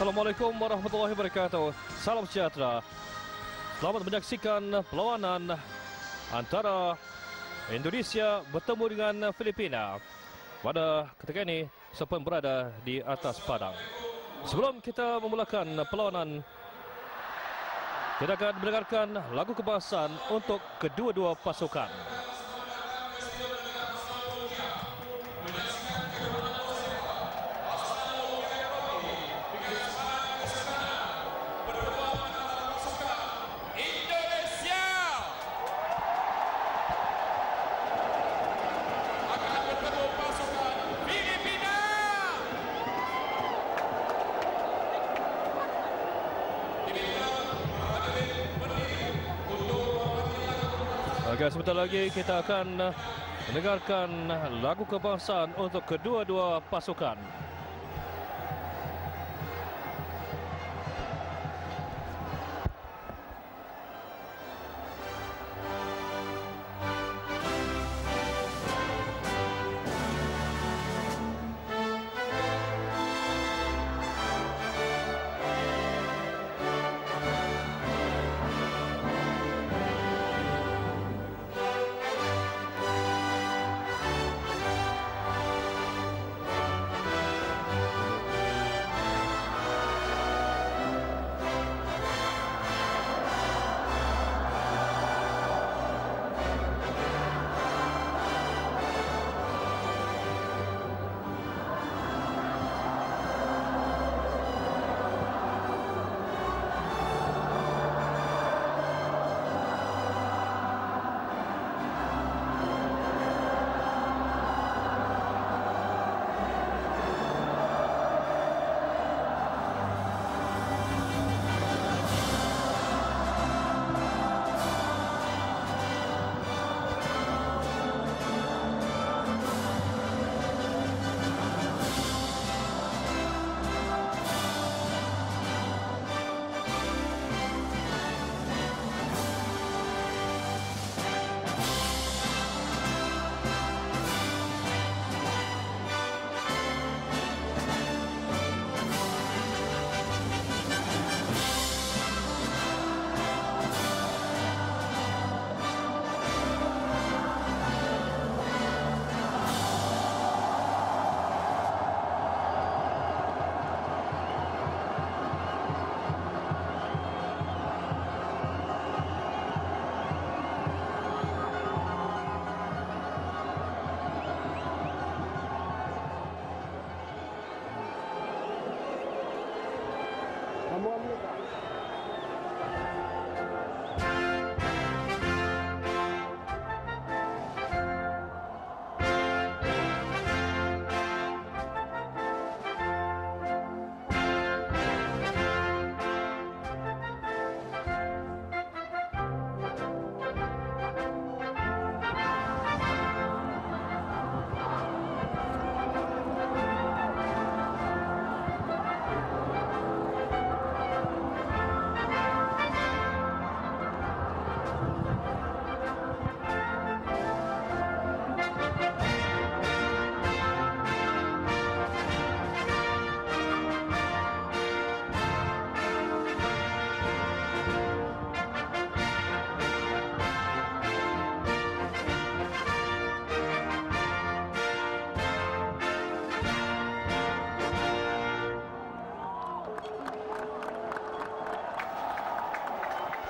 Assalamualaikum warahmatullahi wabarakatuh. Salam sejahtera. Selamat menyaksikan perlawanan antara Indonesia bertemu dengan Filipina. Pada ketika ini, Sopan berada di atas padang. Sebelum kita memulakan perlawanan, kita akan mendengarkan lagu kebangsaan untuk kedua-dua pasukan. Sebentar lagi kita akan mendengarkan lagu kebangsaan untuk kedua-dua pasukan.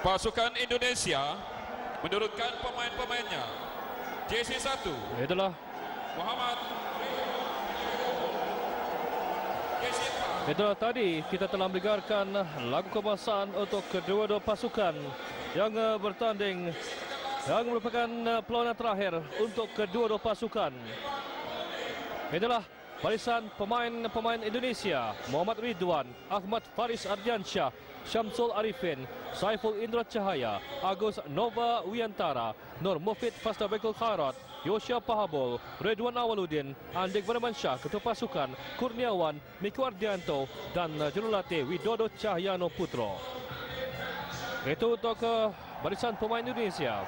Pasukan Indonesia menurunkan pemain-pemainnya. JC 1 Itulah Muhammad. JC 4. Itulah tadi kita telah mendengarkan lagu kebangsaan untuk kedua-dua pasukan yang bertanding, yang merupakan perlawanan terakhir untuk kedua-dua pasukan. Itulah barisan pemain-pemain Indonesia: Muhammad Ridwan, Ahmad Faris Ardiansyah, Syamsul Arifin, Saiful Indra Cahaya, Agus Nova Wiyantara, Nur Mufid Fastabekul Khairat, Yosya Pahabol, Redwan Awaludin, Andik Vermansyah, Ketua Pasukan, Kurniawan, Miku Ardianto dan Jurulatih Widodo Cahyano Putro. Itu untuk barisan pemain Indonesia.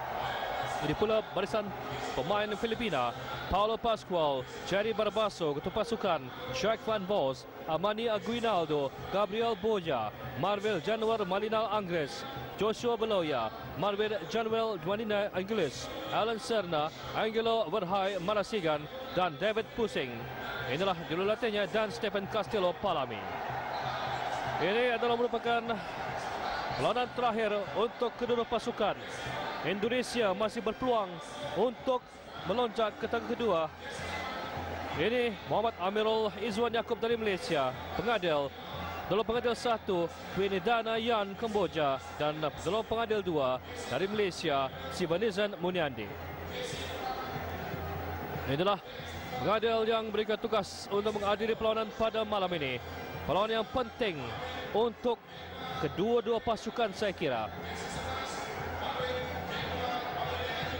Jadi pula barisan pemain Filipina, Paulo Pascual, Jerry Barbaso, ketua pasukan, Jack Van Bos, Amani Aguinaldo, Gabriel Boja, Marvel Januar Malinal Anggres, Joshua Beloya, Marvel Januel Dwanina Angeles, Alan Serna, Angelo Verhai Marasigan dan David Pusing. Inilah jurulatihnya dan Stephen Castillo Palami. Ini adalah merupakan perlawanan terakhir untuk kedua pasukan. Indonesia masih berpeluang untuk meloncat ke tangga kedua. Ini Muhammad Amirul Izwan Yaakob dari Malaysia, pengadil. Dalam pengadil 1, Winidana Yan Kemboja dan dalam pengadil 2 dari Malaysia, Sivanizan Muniandi. Inilah pengadil yang berikan tugas untuk menghadiri perlawanan pada malam ini. Perlawanan yang penting untuk kedua-dua pasukan saya kira.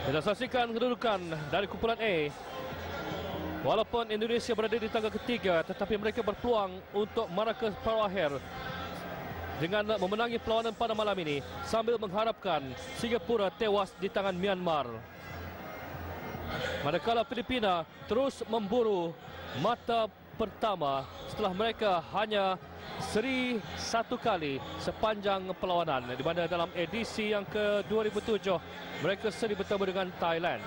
Kita saksikan kedudukan dari kumpulan A. Walaupun Indonesia berada di tangga ketiga, tetapi mereka berpeluang untuk marah ke paruh akhir dengan memenangi perlawanan pada malam ini sambil mengharapkan Singapura tewas di tangan Myanmar. Manakala Filipina terus memburu mata pertama setelah mereka hanya seri 1 kali sepanjang perlawanan, di mana dalam edisi yang ke-2007 mereka seri bertemu dengan Thailand.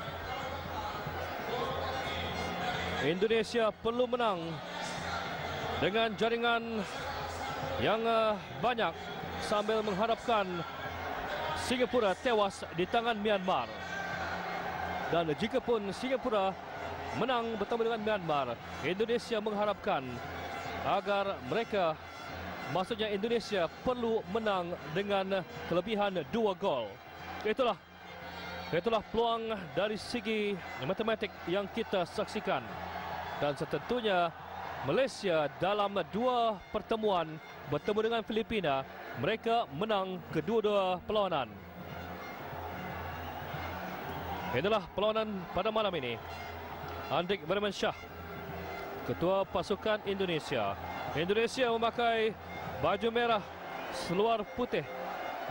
Indonesia perlu menang dengan jaringan yang banyak sambil mengharapkan Singapura tewas di tangan Myanmar. Dan jikapun Singapura menang bertemu dengan Myanmar, Indonesia mengharapkan agar mereka, maksudnya Indonesia perlu menang dengan kelebihan 2 gol. Itulah peluang dari segi matematik yang kita saksikan. Dan setentunya Malaysia dalam 2 pertemuan bertemu dengan Filipina, mereka menang kedua-dua perlawanan. Inilah perlawanan pada malam ini. Andik Bermansyah, ketua pasukan Indonesia. Indonesia memakai baju merah seluar putih,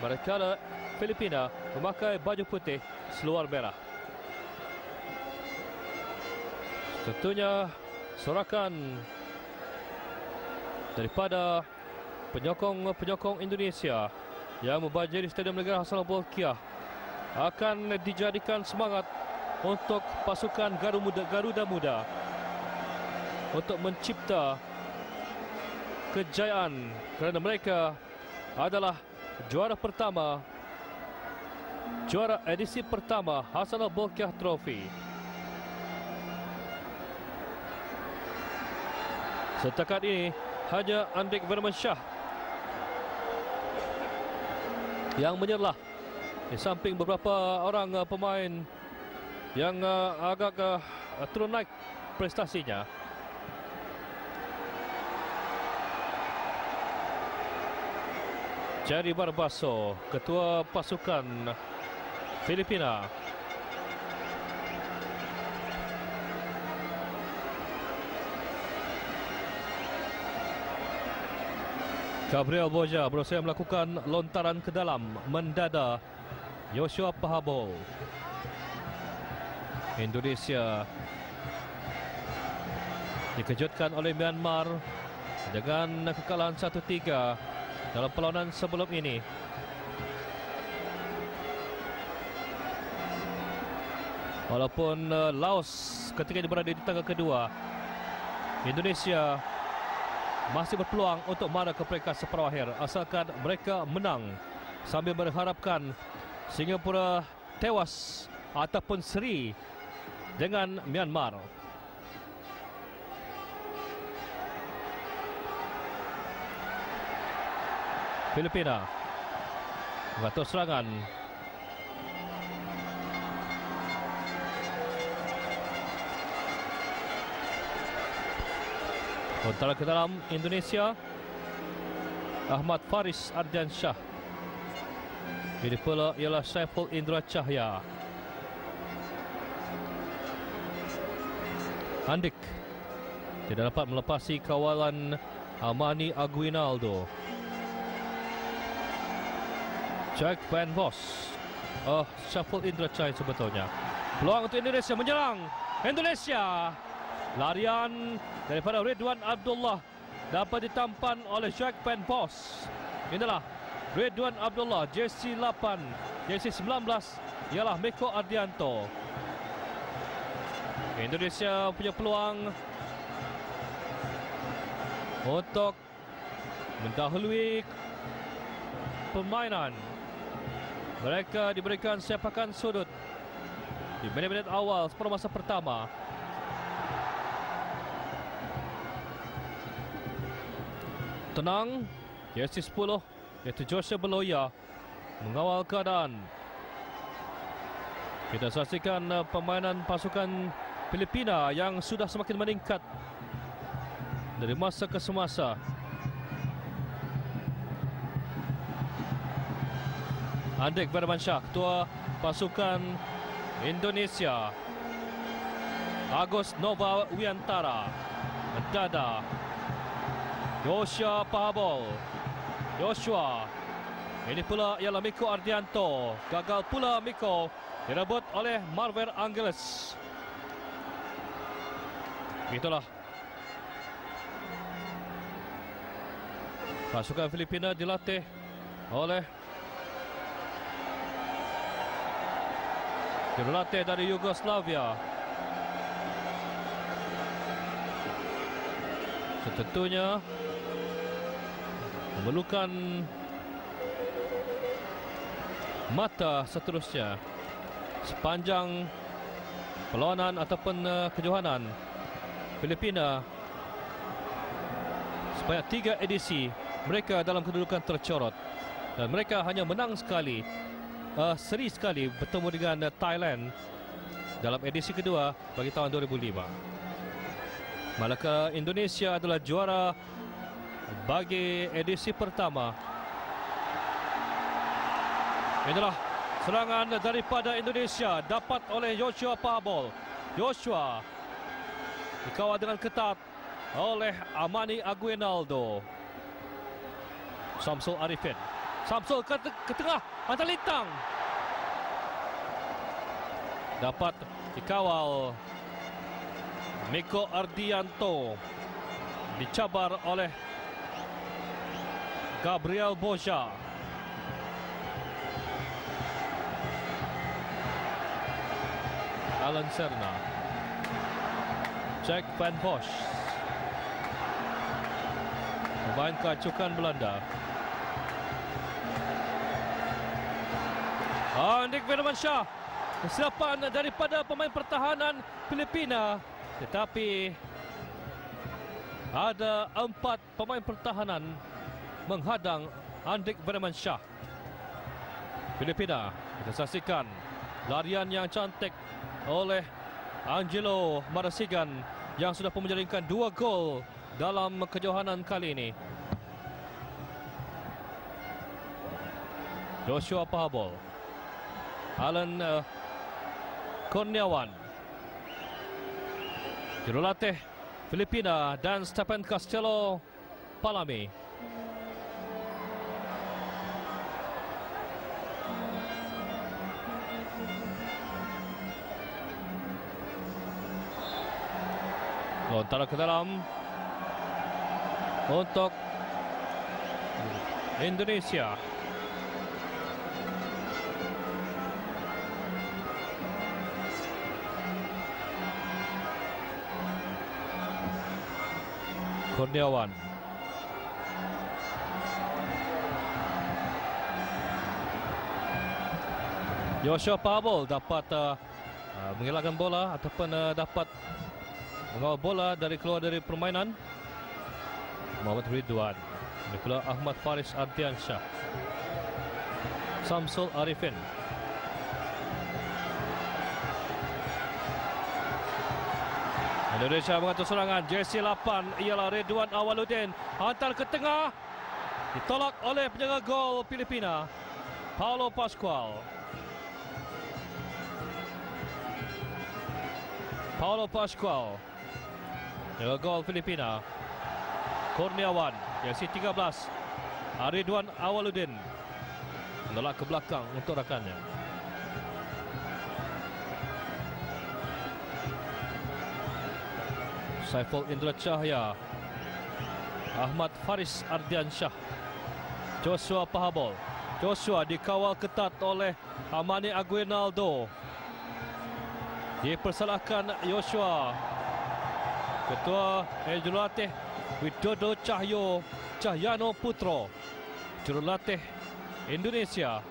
manakala Filipina memakai baju putih seluar merah. Tentunya sorakan daripada penyokong Indonesia yang membanjiri Stadium Negara Hassanal Bolkiah akan dijadikan semangat untuk pasukan Garuda Muda untuk mencipta kejayaan, kerana mereka adalah juara pertama, juara edisi pertama Hassanal Bolkiah Trophy. Setakat ini hanya Andik Bermansyah yang menyerlah, di samping beberapa orang pemain yang agak turun naik prestasinya. Jerry Barbaso, ketua pasukan Filipina. Gabriel Boja berusaha melakukan lontaran ke dalam, mendada Joshua Pahabo. Indonesia dikejutkan oleh Myanmar dengan kekalahan 1-3 dalam perlawanan sebelum ini. Walaupun Laos ketika berada di tangga kedua, Indonesia masih berpeluang untuk marah ke peringkat separuh akhir asalkan mereka menang, sambil mengharapkan Singapura tewas ataupun seri dengan Myanmar. Filipina mengatur serangan. Lontaran ke dalam Indonesia, Ahmad Faris Ardiansyah. Ini pula ialah Saiful Indra Cahya. Andik tidak dapat melepasi kawalan Amani Aguinaldo. Jack Van Bos, Saiful Indra Cahya sebetulnya. Peluang untuk Indonesia menyerang. Indonesia. Larian daripada Ridwan Abdullah dapat ditampan oleh Jack Van Bos. Inilah Ridwan Abdullah, jersey 8, jersey 19 ialah Miko Ardianto. Indonesia punya peluang untuk mendahului permainan. Mereka diberikan sepakan sudut di minit-minit awal separuh masa pertama. Tenang, jersey 10 iaitu Joshua Beloya mengawal keadaan. Kita saksikan permainan pasukan Filipina yang sudah semakin meningkat dari masa ke semasa. Andik Vermansyah, ketua pasukan Indonesia. Agus Nova Wiantara, Dada. Joshua Pahabol. Joshua. Ini pula ialah Miko Ardianto. Gagal pula Miko. Direbut oleh Marvel Angeles. Itulah pasukan Filipina dilatih oleh jurulatih dari Yugoslavia. Tentunya memerlukan mata seterusnya sepanjang perlawanan ataupun kejohanan Filipina. Sebanyak 3 edisi mereka dalam kedudukan tercorot dan mereka hanya menang sekali, seri sekali bertemu dengan Thailand dalam edisi kedua bagi tahun 2005. Malakala Indonesia adalah juara bagi edisi pertama. Inilah serangan daripada Indonesia dapat oleh Joshua Pahabol. Joshua dikawal dengan ketat oleh Amani Aguinaldo. Samsul Arifin. Samsul ke tengah, hantar lintang. Dapat dikawal Miko Ardianto. Dicabar oleh Gabriel Boja. Alan Serna. Jack Van Bosch. Pemain keacukan Belanda. Andik Vermansyah. Kesilapan daripada pemain pertahanan Filipina. Tetapi ada 4 pemain pertahanan menghadang Andik Vermansyah. Filipina, kita saksikan larian yang cantik oleh Angelo Marasigan yang sudah menjaringkan 2 gol dalam kejohanan kali ini. Joshua Pahabol, Alan Kurniawan, jurulatih Filipina, dan Stephen Castello Palami. Lontar ke dalam untuk Indonesia. Kurniawan. Joshua Pahabol dapat mengelakkan bola ataupun dapat mengawal bola dari keluar dari permainan. Muhammad Ridwan. Ini pula Ahmad Faris Ardiansyah. Samsul Arifin. Indonesia mengatur serangan. Jersey 8 ialah Ridwan Awaludin. Hantar ke tengah. Ditolak oleh penjaga gol Filipina, Paulo Pascual. Paulo Pascual. Penjaga gol Filipina. Kurniawan. Jersey 13. Ridwan Awaludin. Menolak ke belakang untuk rakannya. Saiful Indra Cahaya, Ahmad Faris Ardiansyah, Joshua Pahabol. Joshua dikawal ketat oleh Amani Aguinaldo. Dipersalahkan Joshua. Ketua Jurulatih Widodo Cahyano Putro, Jurulatih Indonesia.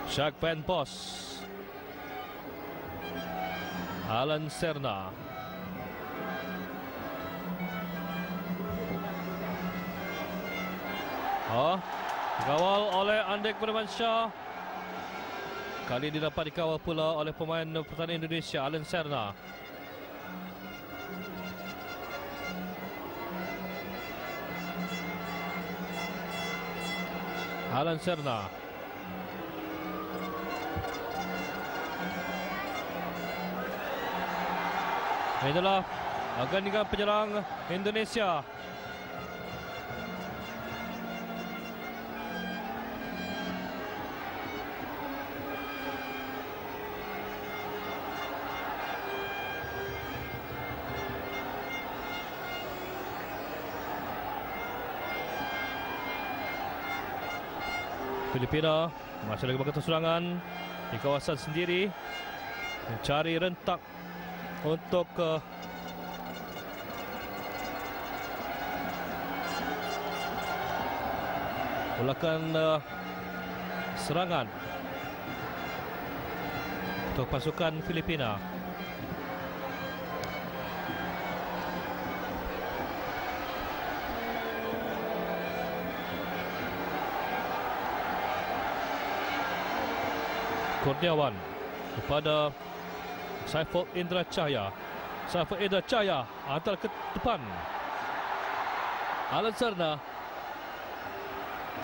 Shaq Van Bos, Alan Serna, dikawal oleh Andik Firmansyah. Kali ini dapat dikawal pula oleh pemain pertahanan Indonesia, Alan Serna. Alan Serna. Inilah gandingan penyerang Indonesia. Filipina masih lagi bergerak serangan di kawasan sendiri, mencari rentak untuk melakukan serangan untuk pasukan Filipina. Kurniawan kepada Saiful Indra Cahaya. Saiful Indra Cahaya hantar ke depan. Alan Serna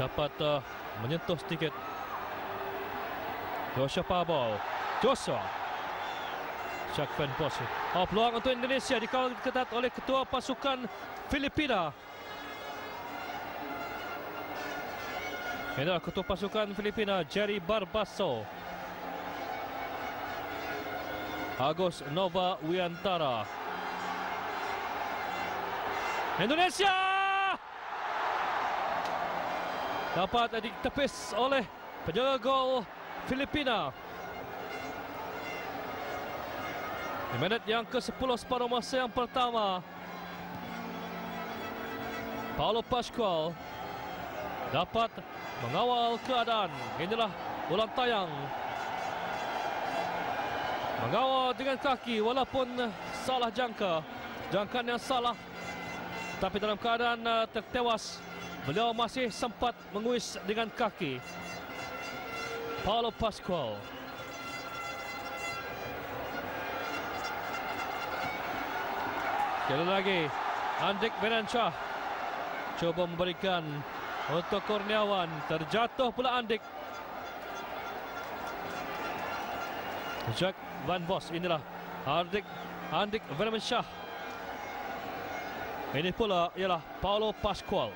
dapat menyentuh sedikit. Joshua Pahabol. Joshua. Shaq Van Bos. Peluang untuk Indonesia dikawal ketat oleh ketua pasukan Filipina. Inilah ketua pasukan Filipina, Jerry Barbaso. Agus Nova Wiantara. Indonesia dapat ditepis oleh penjaga gol Filipina. Di minit yang ke-10 separuh masa yang pertama, Paulo Pascual dapat mengawal keadaan. Inilah ulang tayang. Mengawal dengan kaki walaupun salah jangkaan yang salah, tapi dalam keadaan tertewas, beliau masih sempat menguis dengan kaki. Paulo Pascual. Sekali lagi Andik Firmansyah coba memberikan untuk Kurniawan, terjatuh pula Andik. Shaq Van Bos. Inilah Andik Firmansyah. Ini pula ialah Paulo Pascual.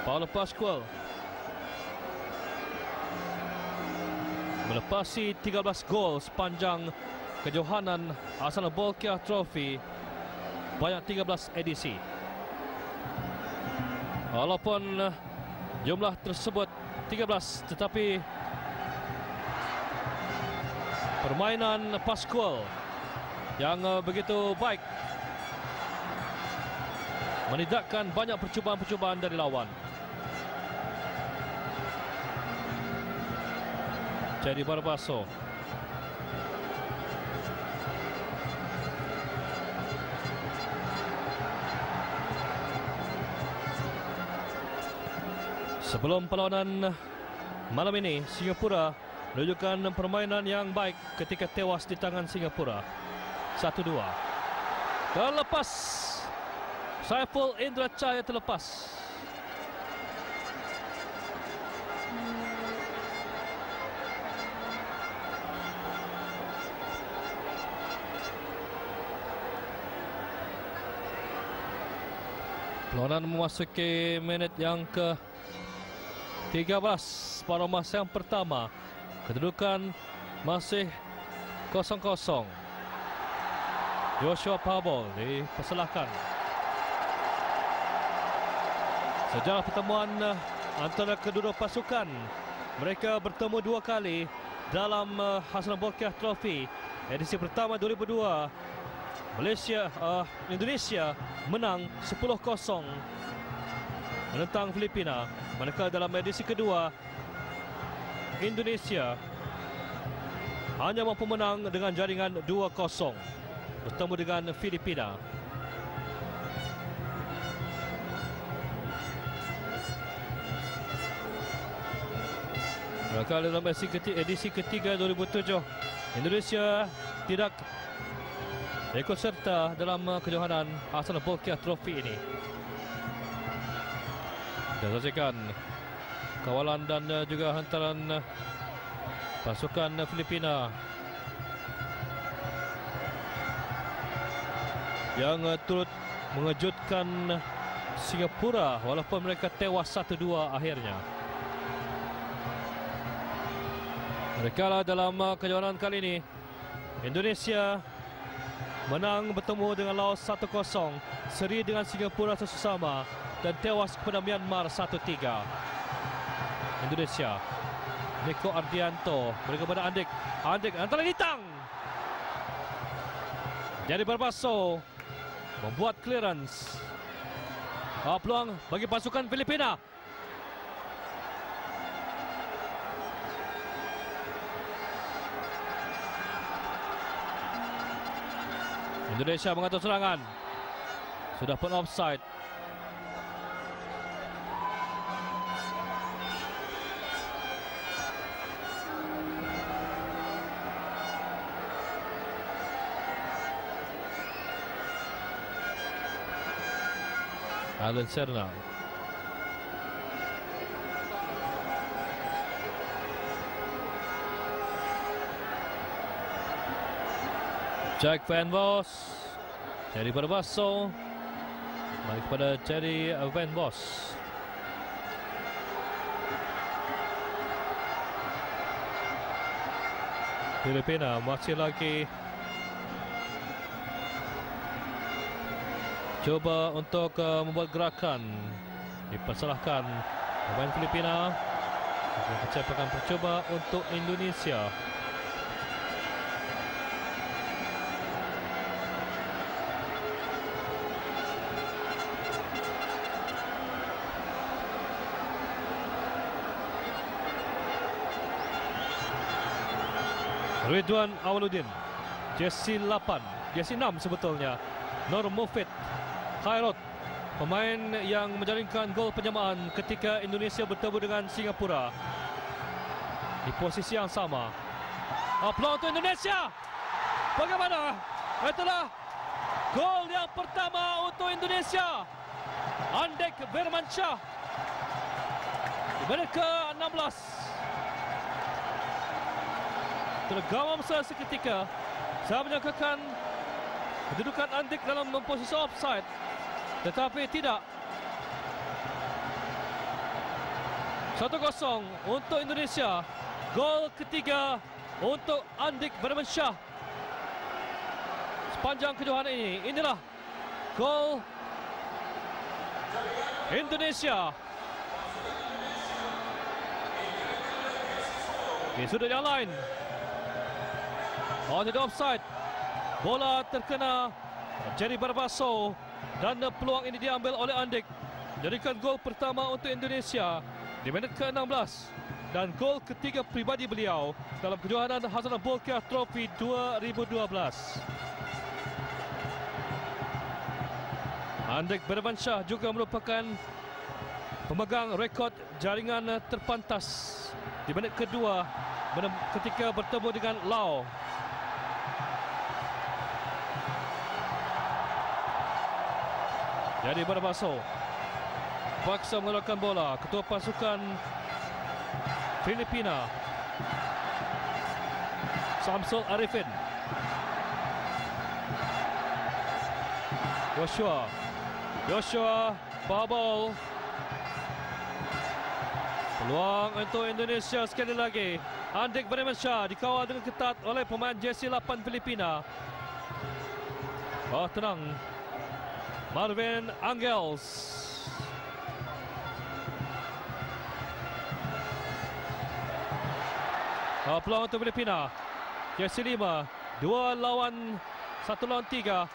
Paulo Pascual melepasi 13 gol sepanjang kejohanan Hasanul Bolkiah Trophy, banyak 13 edisi. Walaupun jumlah tersebut 13, tetapi permainan Pascual yang begitu baik menidakkan banyak percubaan-percubaan dari lawan. Jadi Barbaso. Sebelum perlawanan malam ini, Singapura menunjukkan permainan yang baik ketika tewas di tangan Singapura 1-2. Terlepas, Saiful Indra Cahaya terlepas. Perlawanan memasuki minit yang ke 13 separuh masa yang pertama. Kedudukan masih 0-0. Joshua Pabol dipersilahkan. Sejarah pertemuan antara kedua pasukan, mereka bertemu 2 kali dalam Hassanal Bolkiah Trophy edisi pertama 2002. Indonesia menang 10-0 menentang Filipina. Manakala dalam edisi kedua, Indonesia hanya mampu menang dengan jaringan 2-0 bertemu dengan Filipina. Manakala dalam edisi ketiga 2007, Indonesia tidak ikut serta dalam kejohanan Hassanal Bolkiah Trophy ini. Dan saksikan kawalan dan juga hantaran pasukan Filipina yang turut mengejutkan Singapura walaupun mereka tewas 1-2 akhirnya. Mereka lah dalam kejohanan kali ini, Indonesia menang bertemu dengan Laos 1-0, seri dengan Singapura sesama dan tewas kepada Myanmar 1-3. Indonesia, Niko Ardianto beri kepada Andik. Andik antara ditang. Jadi Barbaso membuat clearance. Peluang bagi pasukan Filipina. Indonesia mengatur serangan. Sudah pun offside. Alan Serna. Jack Van Vos. Jerry Barbaso. Mari kepada Jerry Van Vos. Filipina masih lagi coba untuk membuat gerakan. Dipersalahkan pemain Filipina. Kecap akan percuba untuk Indonesia. Ridwan Awaludin, jersey 8, jersey 6 sebetulnya. Nur Mufid Khairot, pemain yang menjaringkan gol penyamaan ketika Indonesia bertemu dengan Singapura. Di posisi yang sama. Peluang untuk Indonesia. Bagaimana? Itulah gol yang pertama untuk Indonesia. Andik Firmansyah. Di menit ke-16. Tergawam seketika. Saya menyangkakan kedudukan Andik dalam posisi offside, tetapi tidak. 1-0 untuk Indonesia. Gol ketiga untuk Andik Firmansyah. Sepanjang kejohanan ini, inilah gol Indonesia. Di sudut yang lain, tidak offside. Bola terkena Jerry Barbaso dan peluang ini diambil oleh Andik. Jadikan gol pertama untuk Indonesia di menit ke-16 dan gol ketiga pribadi beliau dalam kejohanan Hassanal Bolkiah Trophy 2012. Andik Firmansyah juga merupakan pemegang rekod jaringan terpantas di menit kedua ketika bertemu dengan Laos. Jadi Barbaso paksa mengeluarkan bola. Ketua pasukan Filipina, Samsul Arifin. Joshua Pabol. Peluang untuk Indonesia sekali lagi. Andik Bermansyah dikawal dengan ketat oleh pemain jersey 8 Filipina. Oh, tenang. Marvin Angels. Oh, peluang untuk Filipina. Jersey 5. 2 lawan 1 lawan 3.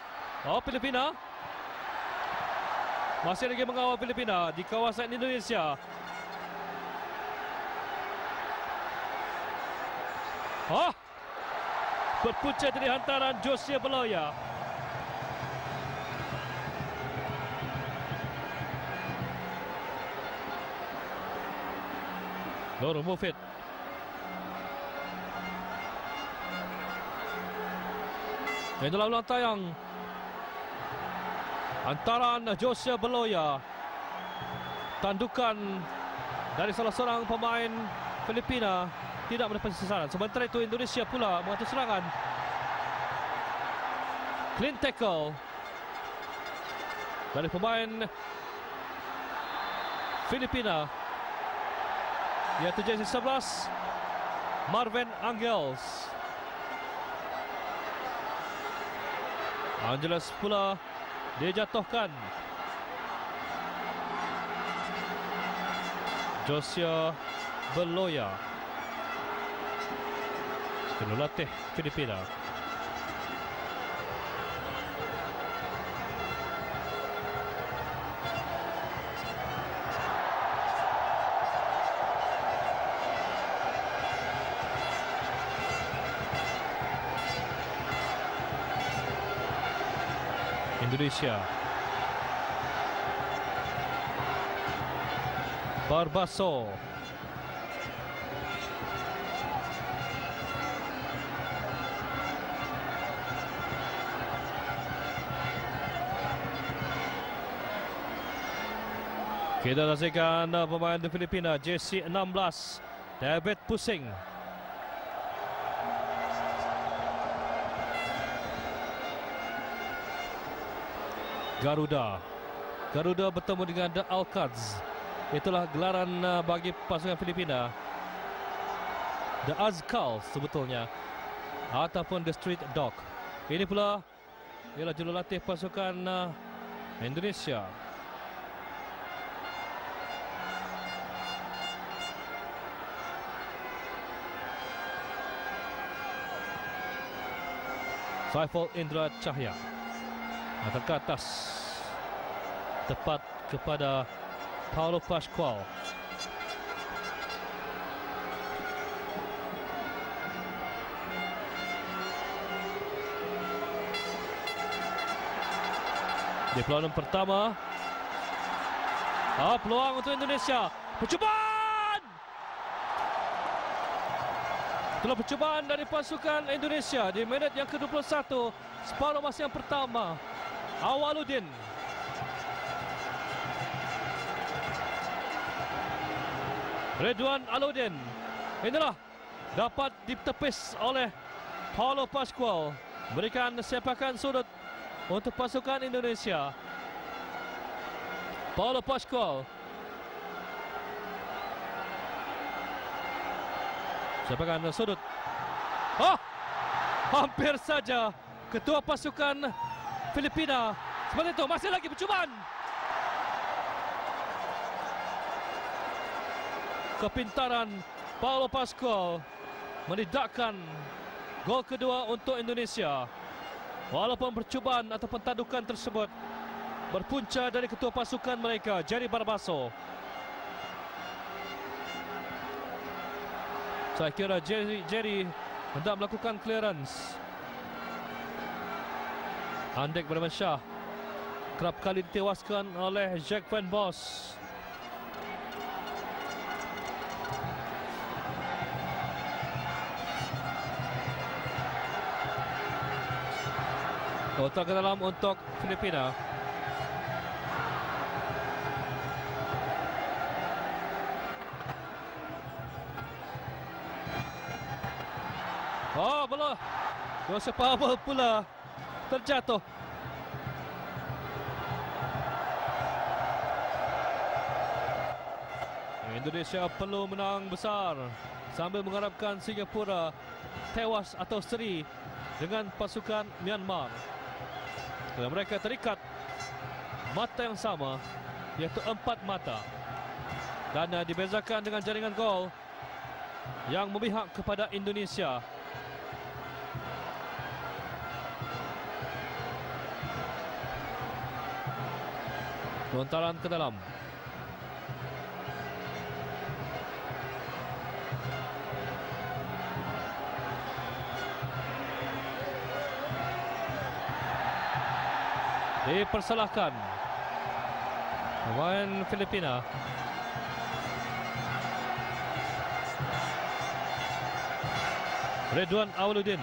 Oh, Filipina. Masih lagi mengawal Filipina di kawasan Indonesia. Oh, berpunca dari hantaran Josiah Beloya. Nurul Mufid. Inilah ulang tayang hantaran Josiah Beloya. Tandukan dari salah seorang pemain Filipina tidak mendapat sasaran. Sementara itu Indonesia pula mengatur serangan. Clean tackle dari pemain Filipina, iaitu jersey 11 Marvin Angels. Angeles pula dijatuhkan. Josiah Beloya, jurulatih Filipina. Indonesia. Barbaso. Kita saksikan pemain dari Filipina, jersey 16, David Pusing. Garuda bertemu dengan The Alcads. Itulah gelaran bagi pasukan Filipina. The Azkal sebetulnya, ataupun The Street Dog. Ini pula ialah jurulatih pasukan Indonesia. Saiful Indra Cahya angkat ke atas, tepat kepada Paulo Pascual. Di peluang pertama, peluang untuk Indonesia. Percubaan! Itulah percubaan dari pasukan Indonesia di minit yang ke-21, separuh masa yang pertama. Awaluddin. Ridwan Aludin. Inilah dapat ditepis oleh Paulo Pascual. Berikan sepakan sudut untuk pasukan Indonesia. Paulo Pascual. Sepakan sudut. Hampir saja ketua pasukan Filipina. Seperti itu, masih lagi percubaan. Kepintaran Paulo Pascual menidakkan gol kedua untuk Indonesia. Walaupun percubaan ataupun tadukan tersebut berpunca dari ketua pasukan mereka, Jerry Barbaso. Saya kira Jerry hendak melakukan clearance. Andik Bermansyah kerap kali ditewaskan oleh Jack Van Bos. Otak ke dalam untuk Filipina. Bola Joseph Pavel pula terjatuh. Indonesia perlu menang besar sambil mengharapkan Singapura tewas atau seri dengan pasukan Myanmar. Kerana mereka terikat mata yang sama, iaitu 4 mata, dan dibezakan dengan jaringan gol yang memihak kepada Indonesia. Lontaran ke dalam. Dipersalahkan pemain Filipina. Ridwan Awaludin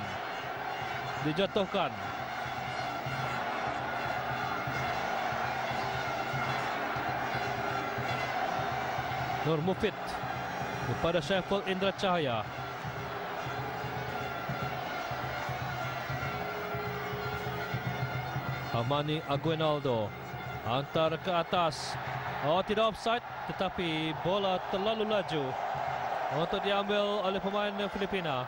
dijatuhkan. Nur Mufid kepada Syaiful Indra Cahaya. Amani Aguinaldo antar ke atas. Oh, tidak offside, tetapi bola terlalu laju untuk diambil oleh pemain Filipina.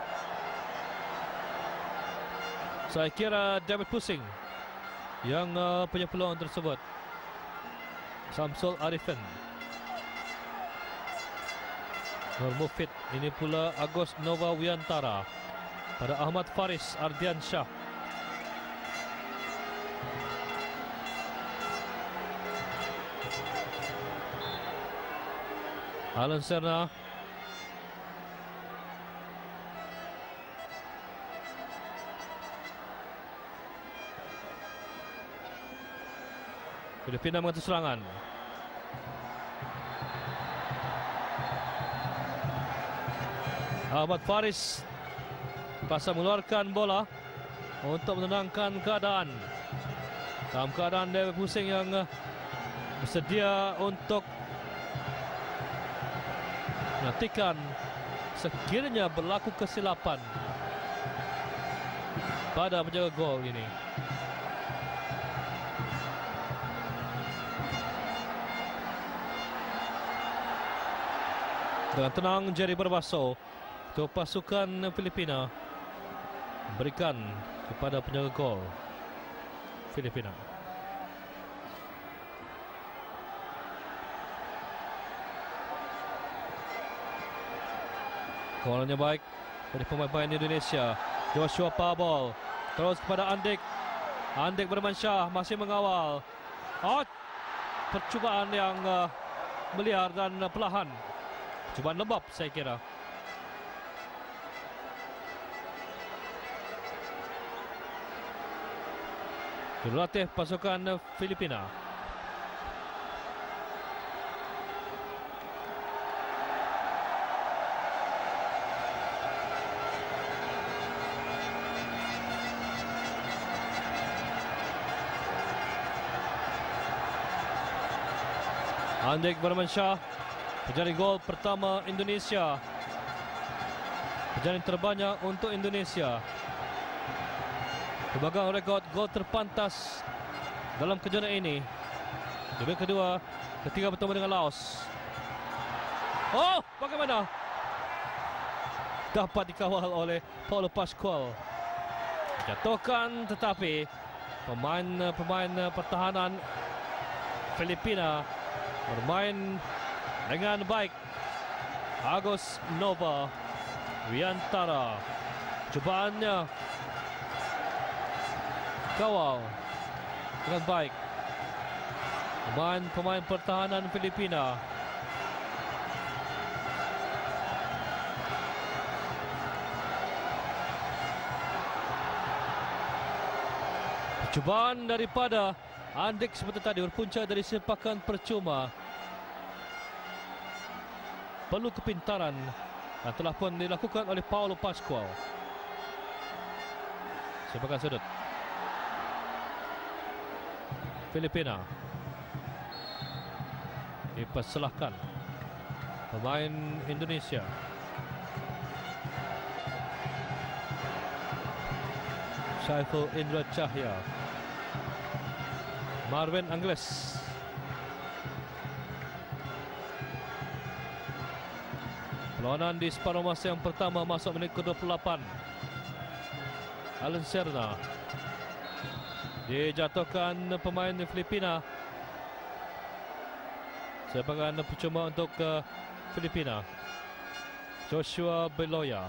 Saya kira David Pusing yang punya peluang tersebut. Samsul Arifin. Nur Mufid, ini pula Agus Nova Wiantara pada Ahmad Faris Ardiansyah. Alan Serna. Filipina mengatur serangan. Ahmad Faris pasal mengeluarkan bola untuk menenangkan keadaan. Dalam keadaan David Pusing yang bersedia untuk menantikan sekiranya berlaku kesilapan pada penjaga gol ini. Dengan tenang Jerry Barbaso untuk pasukan Filipina berikan kepada penjaga gol Filipina. Kawalannya baik dari pemain Indonesia. Joshua Pabol terus kepada Andik. Andik Bermansyah masih mengawal. Oh, percubaan yang meliar dan perlahan. Percubaan lembab saya kira. Jurulatih pasukan Filipina. Andik Bermansyah menjadi gol pertama Indonesia, menjadi terbanyak untuk Indonesia, pemegang rekod gol terpantas dalam kejuaraan ini. Game kedua ketika bertemu dengan Laos. Oh, bagaimana? Dapat dikawal oleh Paulo Pascual. Jatuhkan, tetapi pemain pertahanan Filipina bermain dengan baik. Agus Nova Wiantara, cobaannya kawal dengan baik pemain pertahanan Filipina. Cubaan daripada Andik seperti tadi berpunca dari sepakan percuma. Perlu kepintaran dan telah pun dilakukan oleh Paulo Pascual. Sepakan sudut. Filipina dipersalahkan pemain Indonesia. Syaiful Indra Cahaya, Marvin Angles, Perlawanan di separuh masa yang pertama masuk menit ke-28. Alan Serna dijatuhkan pemain Filipina. Sebagai percuma untuk Filipina. Joshua Beloya.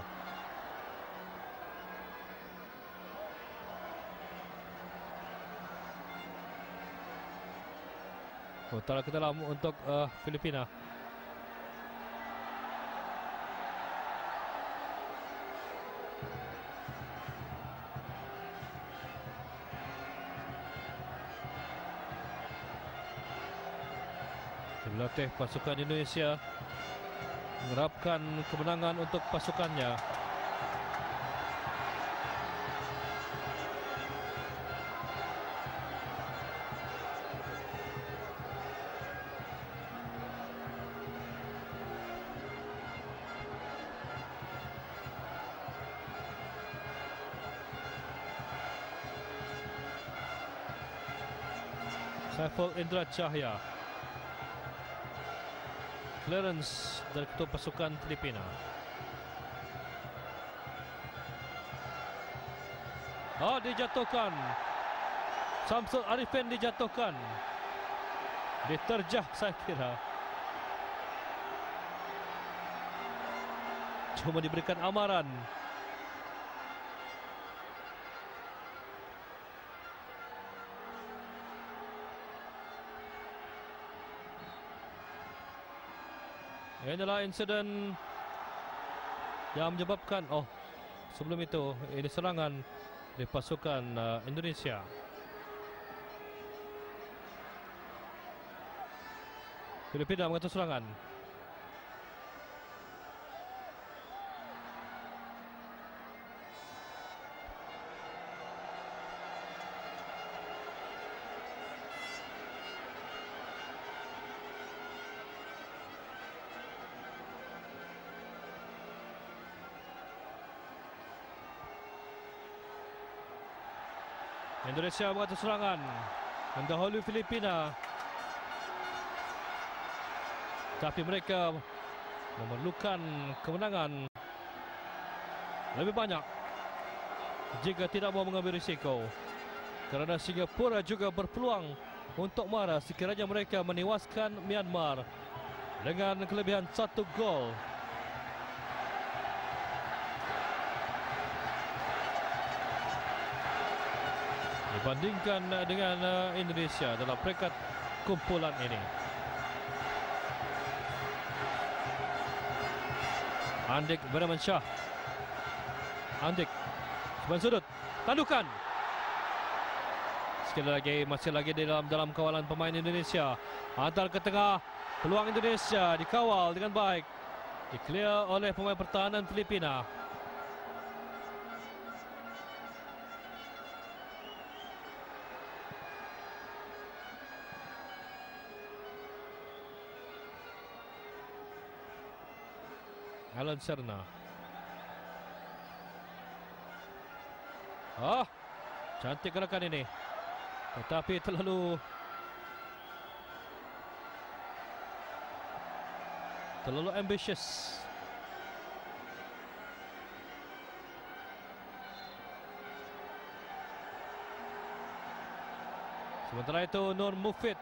Utara ke dalam untuk Filipina. Pelatih pasukan Indonesia mengharapkan kemenangan untuk pasukannya. Saiful Indra Cahya. Clearance dari ketua pasukan Filipina. Dijatuhkan. Samsul Arifin dijatuhkan. Diterjah saya kira. Cuma diberikan amaran. Ini adalah insiden yang menyebabkan sebelum itu ini serangan di pasukan Indonesia. Filipina mengatur serangan. Indonesia mengatur serangan mendahului Filipina, tapi mereka memerlukan kemenangan lebih banyak jika tidak mau mengambil risiko, kerana Singapura juga berpeluang untuk marah sekiranya mereka menewaskan Myanmar dengan kelebihan 1 gol. Dibandingkan dengan Indonesia dalam peringkat kumpulan ini. Andik Beramansyah. Andik sebelah sudut, tandukan. Sekali lagi masih lagi di dalam kawalan pemain Indonesia. Hantar ke tengah, peluang Indonesia dikawal dengan baik. Di-clear oleh pemain pertahanan Filipina. Alan Serna. Cantik gerakan ini. Tetapi terlalu ambitious. Sementara itu Nur Mufid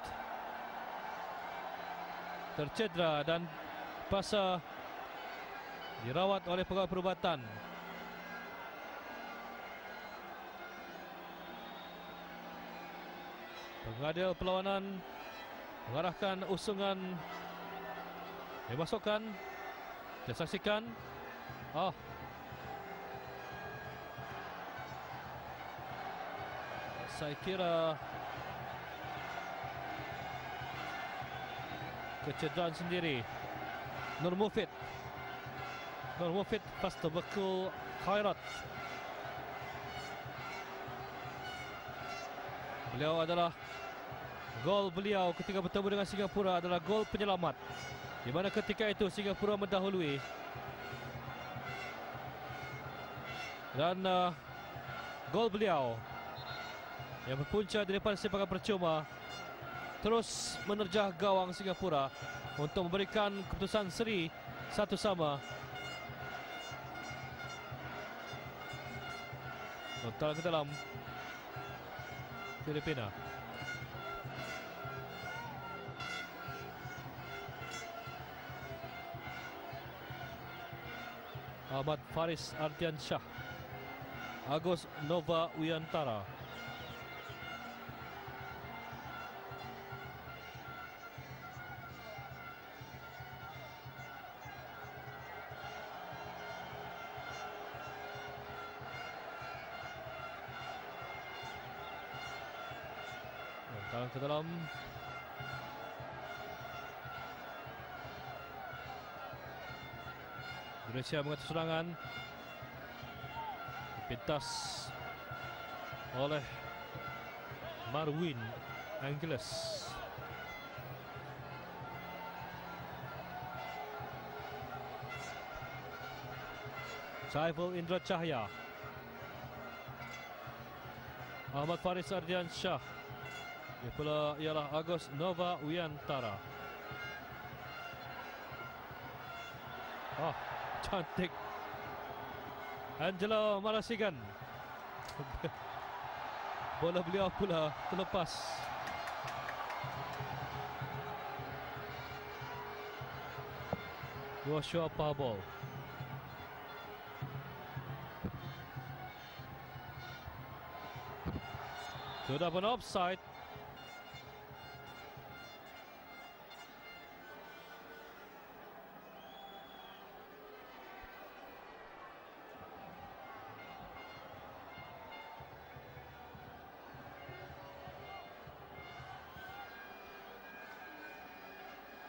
tercedera dan pasal dirawat oleh pegawai perubatan. Pengadil perlawanan mengarahkan usungan dimasukkan. Kita saksikan. Saya kira kecederaan sendiri. Nur Mufid pas terbekul Khairat. Beliau adalah gol beliau ketika bertemu dengan Singapura adalah gol penyelamat, di mana ketika itu Singapura mendahului. Dan gol beliau yang berpunca daripada sepakan percuma terus menerjah gawang Singapura untuk memberikan keputusan seri Satu sama. Lontaran ke dalam. Filipina. Ahmad Faris Ardiansyah. Agus Nova Wiyantara. Lontaran ke dalam. Indonesia mengatur serangan. Dipintas oleh Marwin Angeles. Saiful Indra Cahya. Ahmad Faris Ardiansyah. Ia pula ialah Agus Nova Wiyantara. Cantik. Angelo Marasigan. Bola beliau pula terlepas. Joshua Pabol. Sudah pun offside.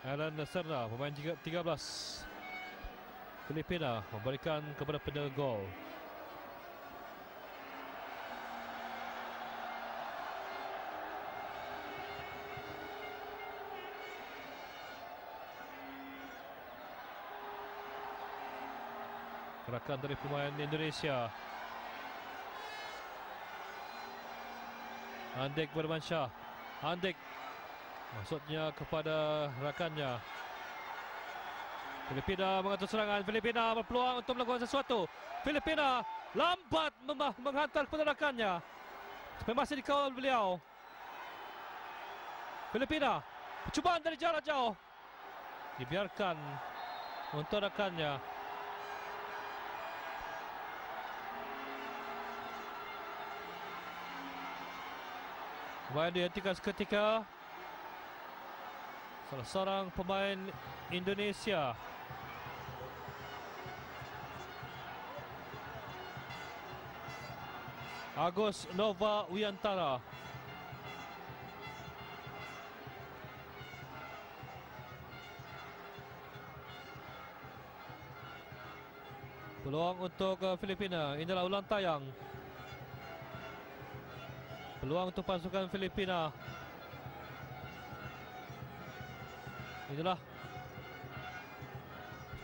Alan Serna, pemain 13 Filipina, memberikan kepada penjaga gol. Gerakan dari pemain Indonesia. Andek Bermansyah. Andek maksudnya kepada rakannya. Filipina mengatur serangan. Filipina berpeluang untuk melakukan sesuatu. Filipina lambat menghantar kepada rakannya. Masih dikawal beliau. Filipina, percubaan dari jarak jauh. Dibiarkan untuk rakannya. Main dihentikan seketika. Salah seorang pemain Indonesia Agus Nova Wiyantara. Peluang untuk Filipina. Inilah ulang tayang. Peluang untuk pasukan Filipina. Inilah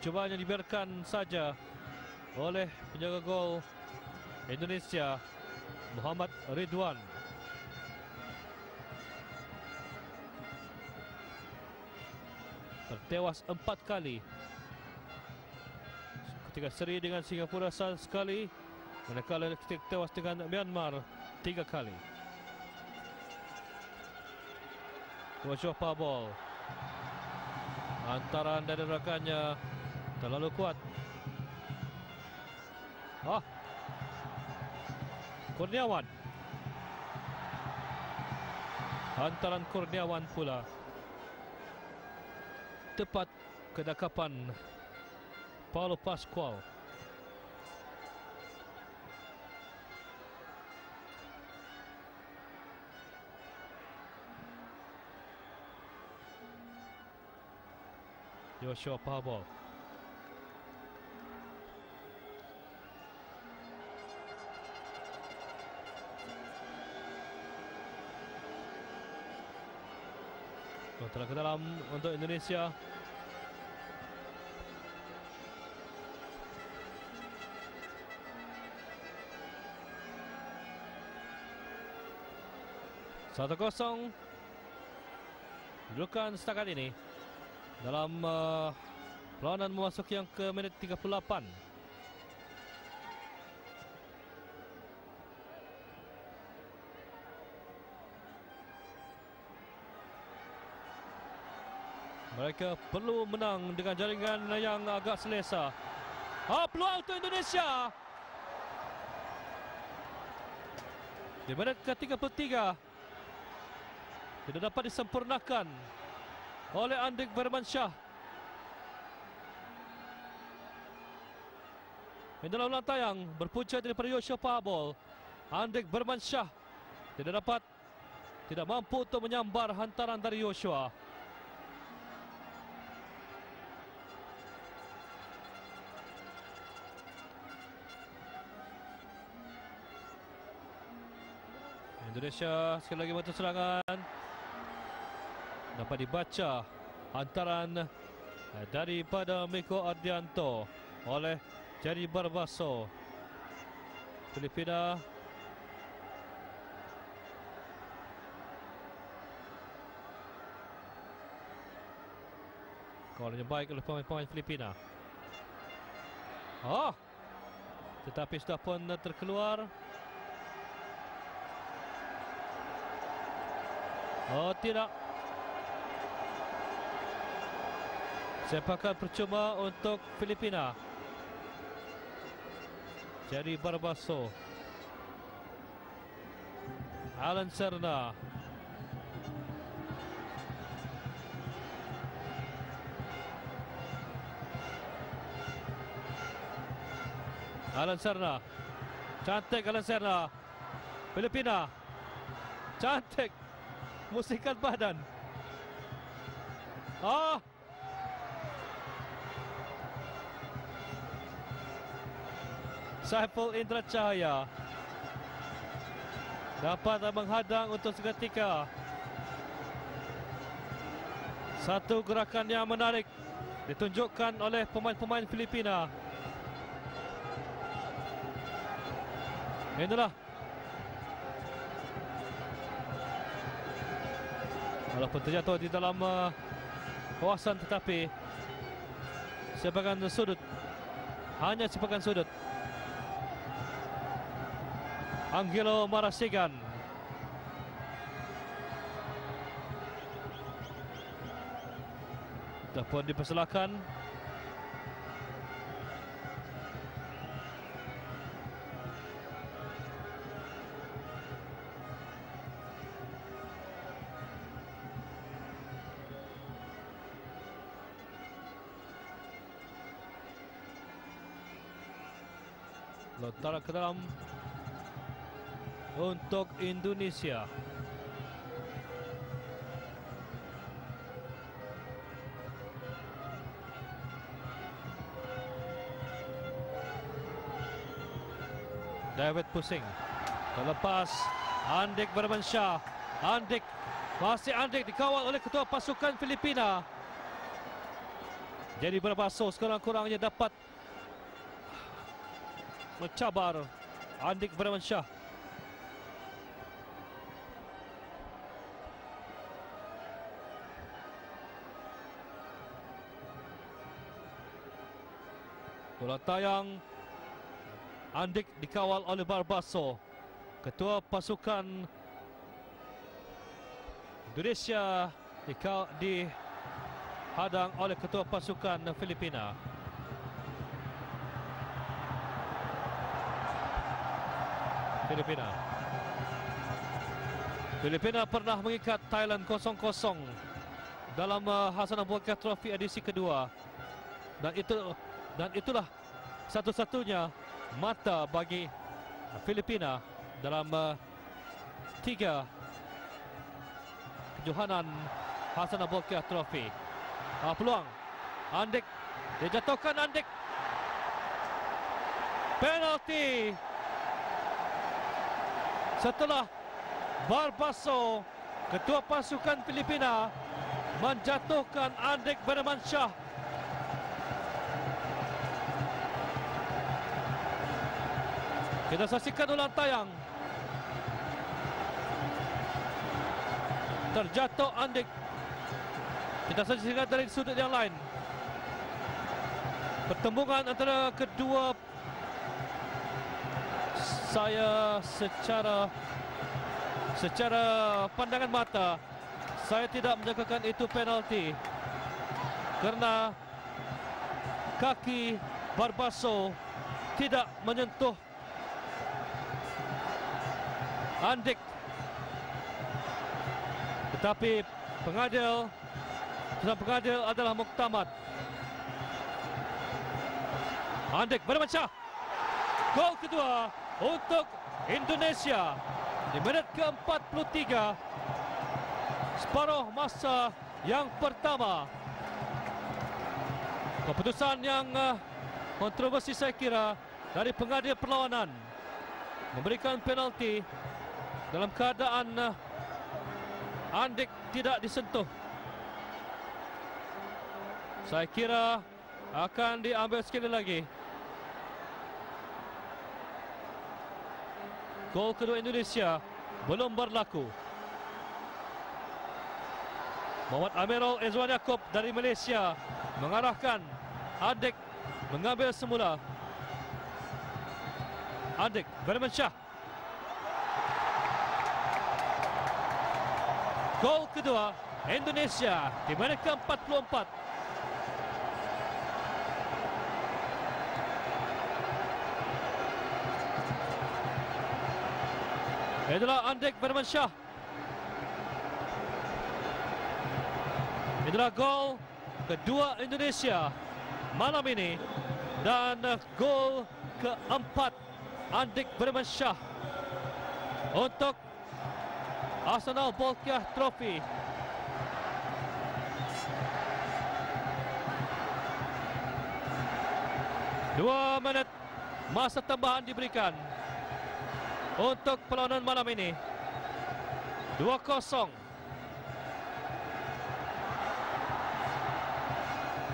cubaan yang dibiarkan saja oleh penjaga gol Indonesia, Muhammad Ridwan. Tertewas 4 kali. Ketika seri dengan Singapura sekali, manakala tewas dengan Myanmar 3 kali. Joshua Pabol. Hantaran dari rakannya terlalu kuat. Kurniawan. Hantaran Kurniawan pula. Tepat kedakapan Paulo Pascual. Joshua Pabol. Telah ke dalam untuk Indonesia. Satu kosong. Kedudukan setakat ini dalam Perlawanan memasuki yang ke minit 38. Mereka perlu menang dengan jaringan yang agak selesa. Peluang untuk Indonesia. Di minit ke-33. Tidak dapat disempurnakan oleh Andik Bermansyah. Di dalam lantaiang berpunca daripada Yoshua Pahabol. Andik Bermansyah tidak mampu untuk menyambar hantaran dari Yoshua. Indonesia sekali lagi bantu serangan. Dapat dibaca hantaran daripada Miko Ardianto oleh Jerry Barbaso. Filipina gol yang baik oleh pemain-pemain Filipina. Tetapi sudah pun terkeluar. Tidak. Sepakan percuma untuk Filipina. Jerry Barbaso. Alan Serna. Alan Serna. Cantik Alan Serna. Filipina. Cantik. Musikan badan. Saiful Indra Cahaya dapat menghadang untuk seketika. Satu gerakan yang menarik ditunjukkan oleh pemain-pemain Filipina. Inilah. Walaupun terjatuh di dalam kawasan, tetapi sebahagian sudut, hanya sebahagian sudut. Angelo Marasigan. Dah pun dipersilakan. Lontaran ke dalam untuk Indonesia. David pusing. Terlepas Andik Bermansyah. Andik dikawal oleh ketua pasukan Filipina. Jadi Barbaso sekurang-kurangnya dapat mencabar Andik Bermansyah. Bola tayang. Andik dikawal oleh Barbaso. Ketua pasukan Indonesia dihadang oleh ketua pasukan Filipina. Filipina pernah mengikat Thailand 0-0 dalam Hasanah Bolkiah Trophy edisi kedua. Dan itulah satu-satunya mata bagi Filipina dalam 3 kejohanan Hasanah Bolkiah Trophy. Peluang Andik, dijatuhkan Andik. Penalti setelah Barbaso, ketua pasukan Filipina, menjatuhkan Andik Bermansyah. Kita saksikan ulang tayang. Terjatuh Andik. Kita saksikan dari sudut yang lain. pertembungan antara kedua, saya secara pandangan mata saya tidak menyangkakan itu penalti kerana kaki Barbaso tidak menyentuh Andik, tetapi pengadil adalah muktamad. Andik bermecah. Gol kedua untuk Indonesia di menit ke-43, separuh masa yang pertama. Keputusan yang kontroversi saya kira dari pengadil perlawanan memberikan penalti dalam keadaan Andik tidak disentuh. Saya kira akan diambil sekali lagi. Gol kedua Indonesia belum berlaku. Muhammad Amirul Izwan Yaakob dari Malaysia mengarahkan Andik mengambil semula. Andik bermecah. Gol kedua Indonesia di menit ke-44. Itulah Andik bermecah. Itulah gol kedua Indonesia malam ini dan gol keempat Andik bermecah untuk Arsenal Bolkiah Trophy. Dua menit masa tambahan diberikan untuk perlawanan malam ini. 2-0.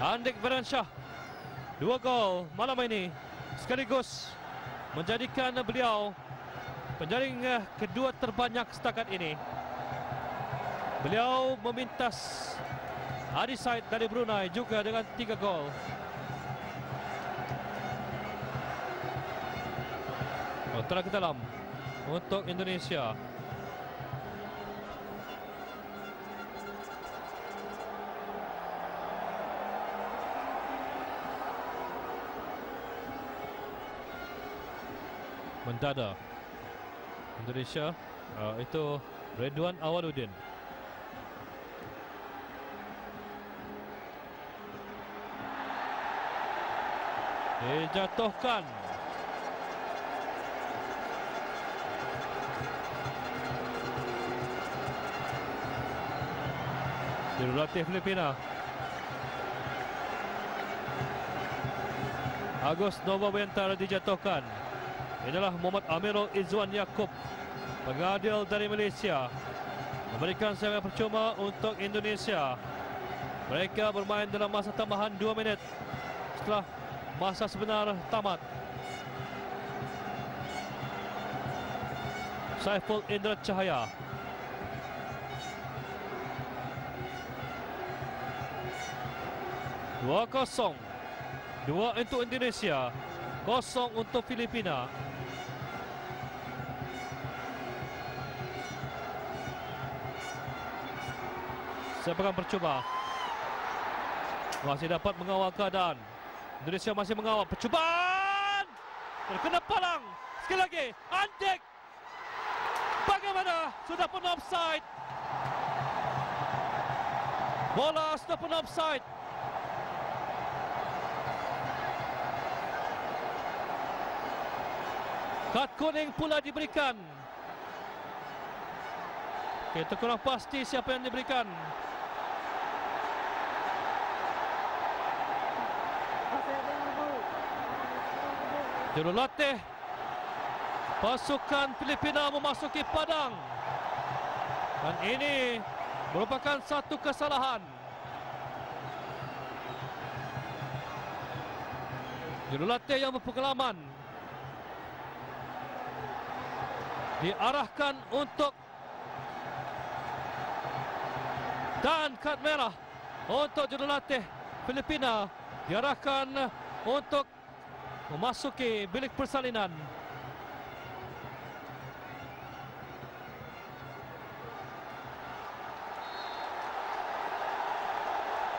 Andik bermecah 2 gol malam ini sekaligus menjadikan beliau penjaring kedua terbanyak setakat ini. Beliau memintas Adi Said dari Brunei juga dengan 3 gol. Bola ke dalam untuk Indonesia. Mendada Indonesia, itu Redwan Awaluddin. Dijatuhkan. Jurulatih Filipina Agus Novawiantara dijatuhkan. Inilah Muhammad Amirul Izwan Yaakob, pengadil dari Malaysia, memberikan serangan percuma untuk Indonesia. Mereka bermain dalam masa tambahan 2 minit setelah masa sebenar tamat. Saiful Indra Cahaya. Dua 0. 2 untuk Indonesia, 0 untuk Filipina. Serangan percuma. Masih dapat mengawal keadaan. Indonesia masih mengawal. Percubaan! Terkena palang. Sekali lagi. Andik. Bagaimana? Sudah pun offside. Bola sudah pun offside. Kad kuning pula diberikan. Kita kurang pasti siapa yang diberikan. Jurulatih pasukan Filipina memasuki padang. Dan ini merupakan satu kesalahan. Jurulatih yang berpengalaman diarahkan untuk dan kad merah untuk jurulatih Filipina diarahkan untuk memasuki bilik persalinan.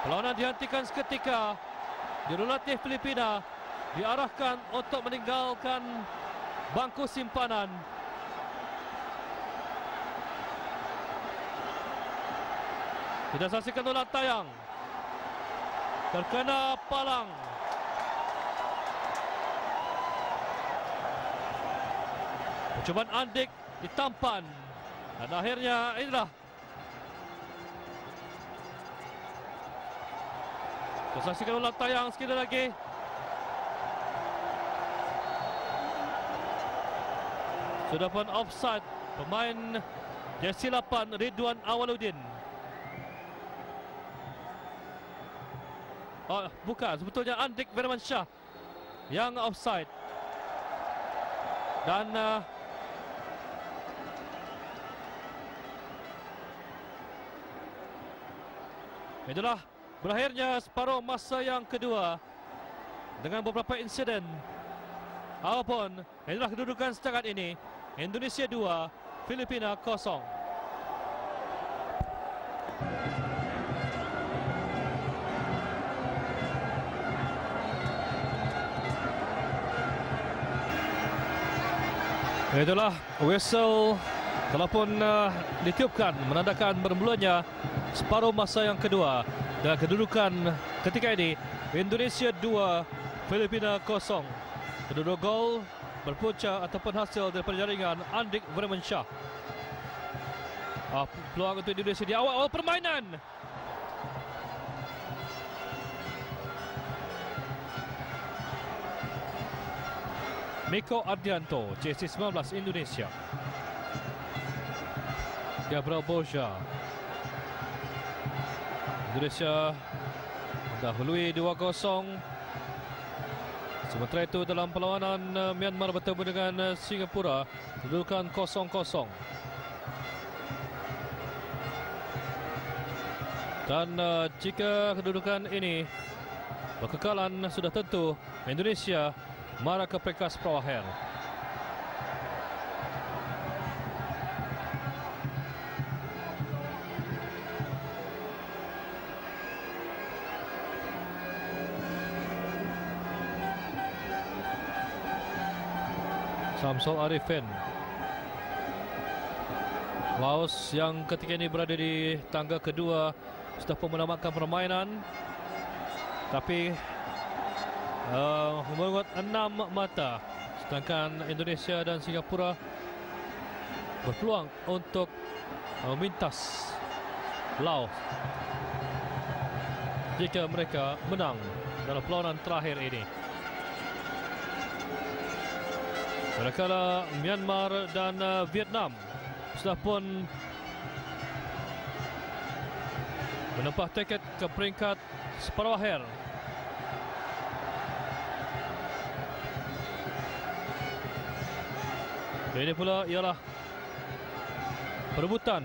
Perlawanan dihentikan seketika. Jurulatih Filipina diarahkan untuk meninggalkan bangku simpanan. Kita saksikan ulang tayang. Terkena palang. Percubaan Andik ditampan. Dan akhirnya inilah. Kita saksikan ulang tayang sekali lagi. Sudah pun offside pemain jersey 8 Ridwan Awaludin. Oh, bukan, sebetulnya Andik Firmansyah yang offside. Dan itulah berakhirnya separuh masa yang kedua dengan beberapa insiden. Apapun, inilah kedudukan setakat ini. Indonesia 2, Filipina 0. Itulah whistle telah pun ditiupkan menandakan bermulanya separuh masa yang kedua. Dan kedudukan ketika ini Indonesia 2, Filipina 0. Kedua gol berpunca ataupun hasil daripada jaringan Andik Firmansyah. Peluang untuk Indonesia di awal permainan. Miko Ardianto, jersey 19 Indonesia. Gabriel Borja. Indonesia mendahului 2-0. Sementara itu dalam perlawanan Myanmar bertemu dengan Singapura, kedudukan 0-0. Dan jika kedudukan ini berkekalan, sudah tentu Indonesia marah ke peringkat separuh akhir. Samsul Arifin. Laos yang ketika ini berada di tangga kedua sudah pun menamatkan permainan. Tapi membuat 6 mata. Sedangkan Indonesia dan Singapura berpeluang untuk memintas Laos jika mereka menang dalam perlawanan terakhir ini. Manakala Myanmar dan Vietnam sudah pun menempah tiket ke peringkat separuh akhir. Ini pula ialah perebutan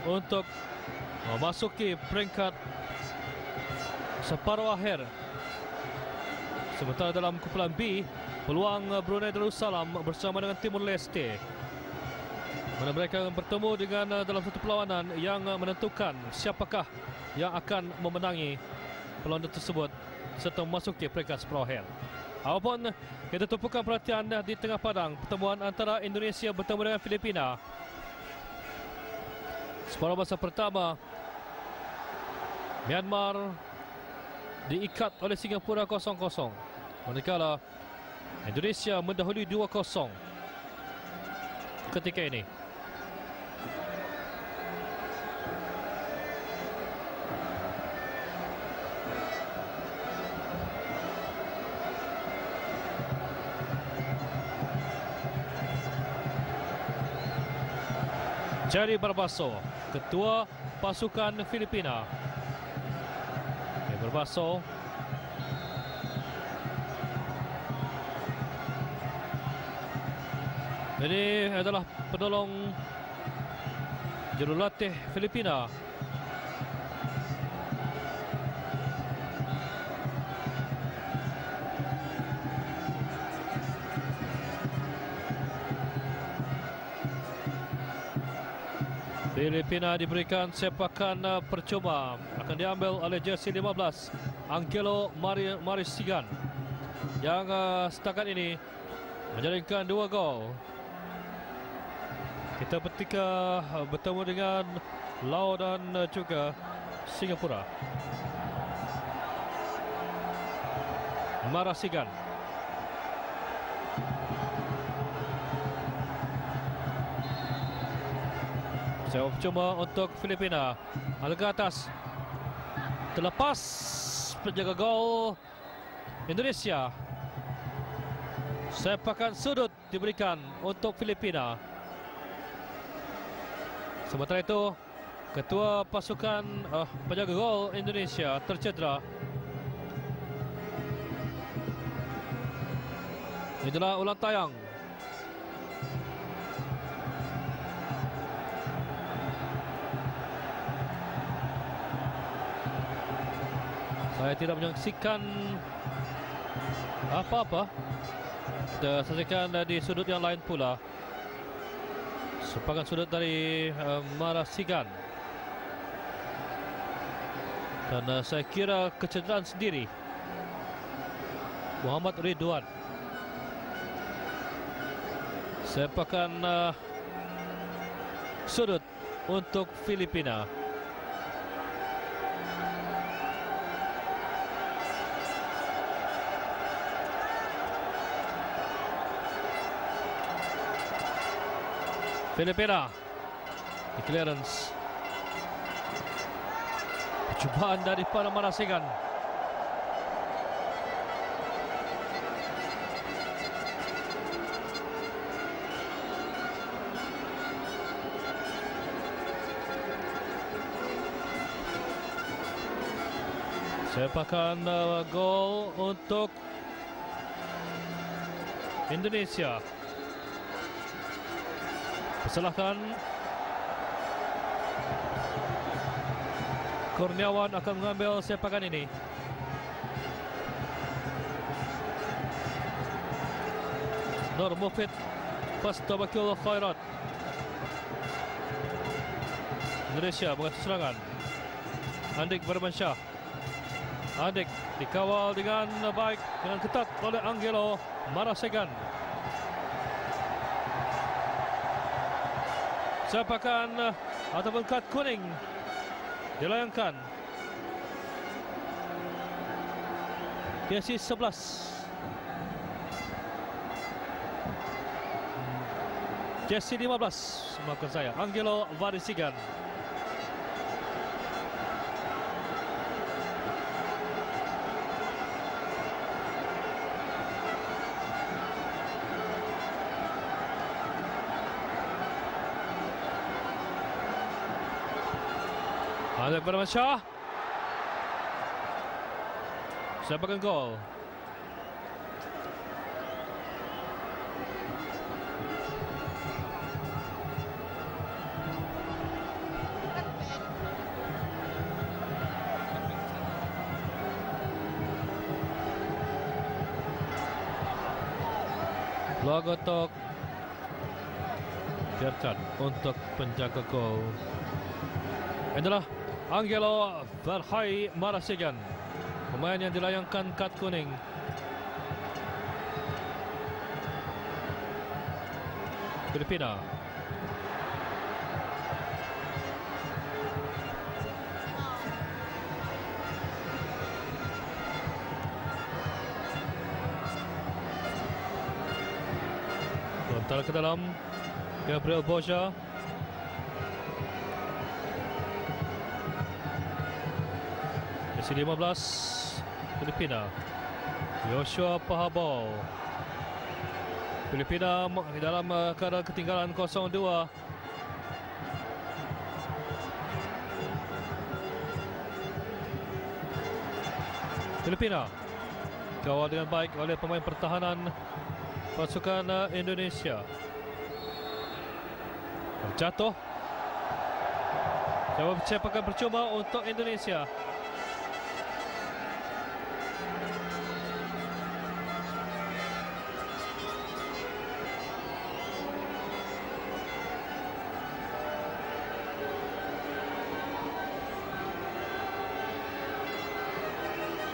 untuk memasuki peringkat separuh akhir. Sementara dalam kumpulan B, peluang Brunei Darussalam bersama dengan Timur Leste, mana mereka bertemu dengan dalam satu perlawanan yang menentukan siapakah yang akan memenangi perlawanan tersebut serta memasuki peringkat separuh akhir. Apapun, kita tumpukan perhatian di tengah padang pertemuan antara Indonesia bertemu dengan Filipina. Separuh masa pertama, Myanmar diikat oleh Singapura 0-0. Manakala Indonesia mendahului 2-0 ketika ini. Jerry Barbaso, ketua pasukan Filipina. Barbaso ini adalah penolong jurulatih Filipina. Filipina diberikan sepakan percuma, akan diambil oleh jersey 15 Angelo Marisigan yang setakat ini menjaringkan 2 gol. Kita ketika bertemu dengan Laos dan juga Singapura. Marasigan. Sepak percuma untuk Filipina. Ke atas. Terlepas penjaga gol Indonesia. Sepakan sudut diberikan untuk Filipina. Sementara itu, ketua pasukan penjaga gol Indonesia tercedera. Inilah ulang tayang. Saya tidak menyaksikan apa-apa. Kita saksikan di sudut yang lain pula. Sepakan sudut dari Marasigan. Dan saya kira kecederaan sendiri Muhammad Ridwan. Sepakan sudut untuk Filipina. Filipina di clearance. Percubaan daripada Marasigan. Sepakan gol untuk Indonesia. Persilahkan. Kurniawan akan mengambil sepakan ini. Nur Mufid Fastabakul Khairat. Indonesia mengatur serangan. Andik Bermansyah. Andik dikawal dengan baik, dengan ketat oleh Angelo Marasigan. Sepakan ataupun kad kuning dilayangkan. Jersey 11. Jersey 15, maafkan saya, Angelo Marasigan. Ada Bermansyah. Sepakan gol. Peluang untuk biarkan untuk penjaga gol. Inilah Angelo Marasigan, pemain yang dilayangkan kad kuning. Filipina. Lontar ke dalam Gabriel Boja. Jersey 15 Filipina. Joshua Pahabol. Filipina di dalam keadaan ketinggalan 0-2. Filipina kawal dengan baik oleh pemain pertahanan pasukan Indonesia. Terjatuh. Sepakan percuma untuk Indonesia.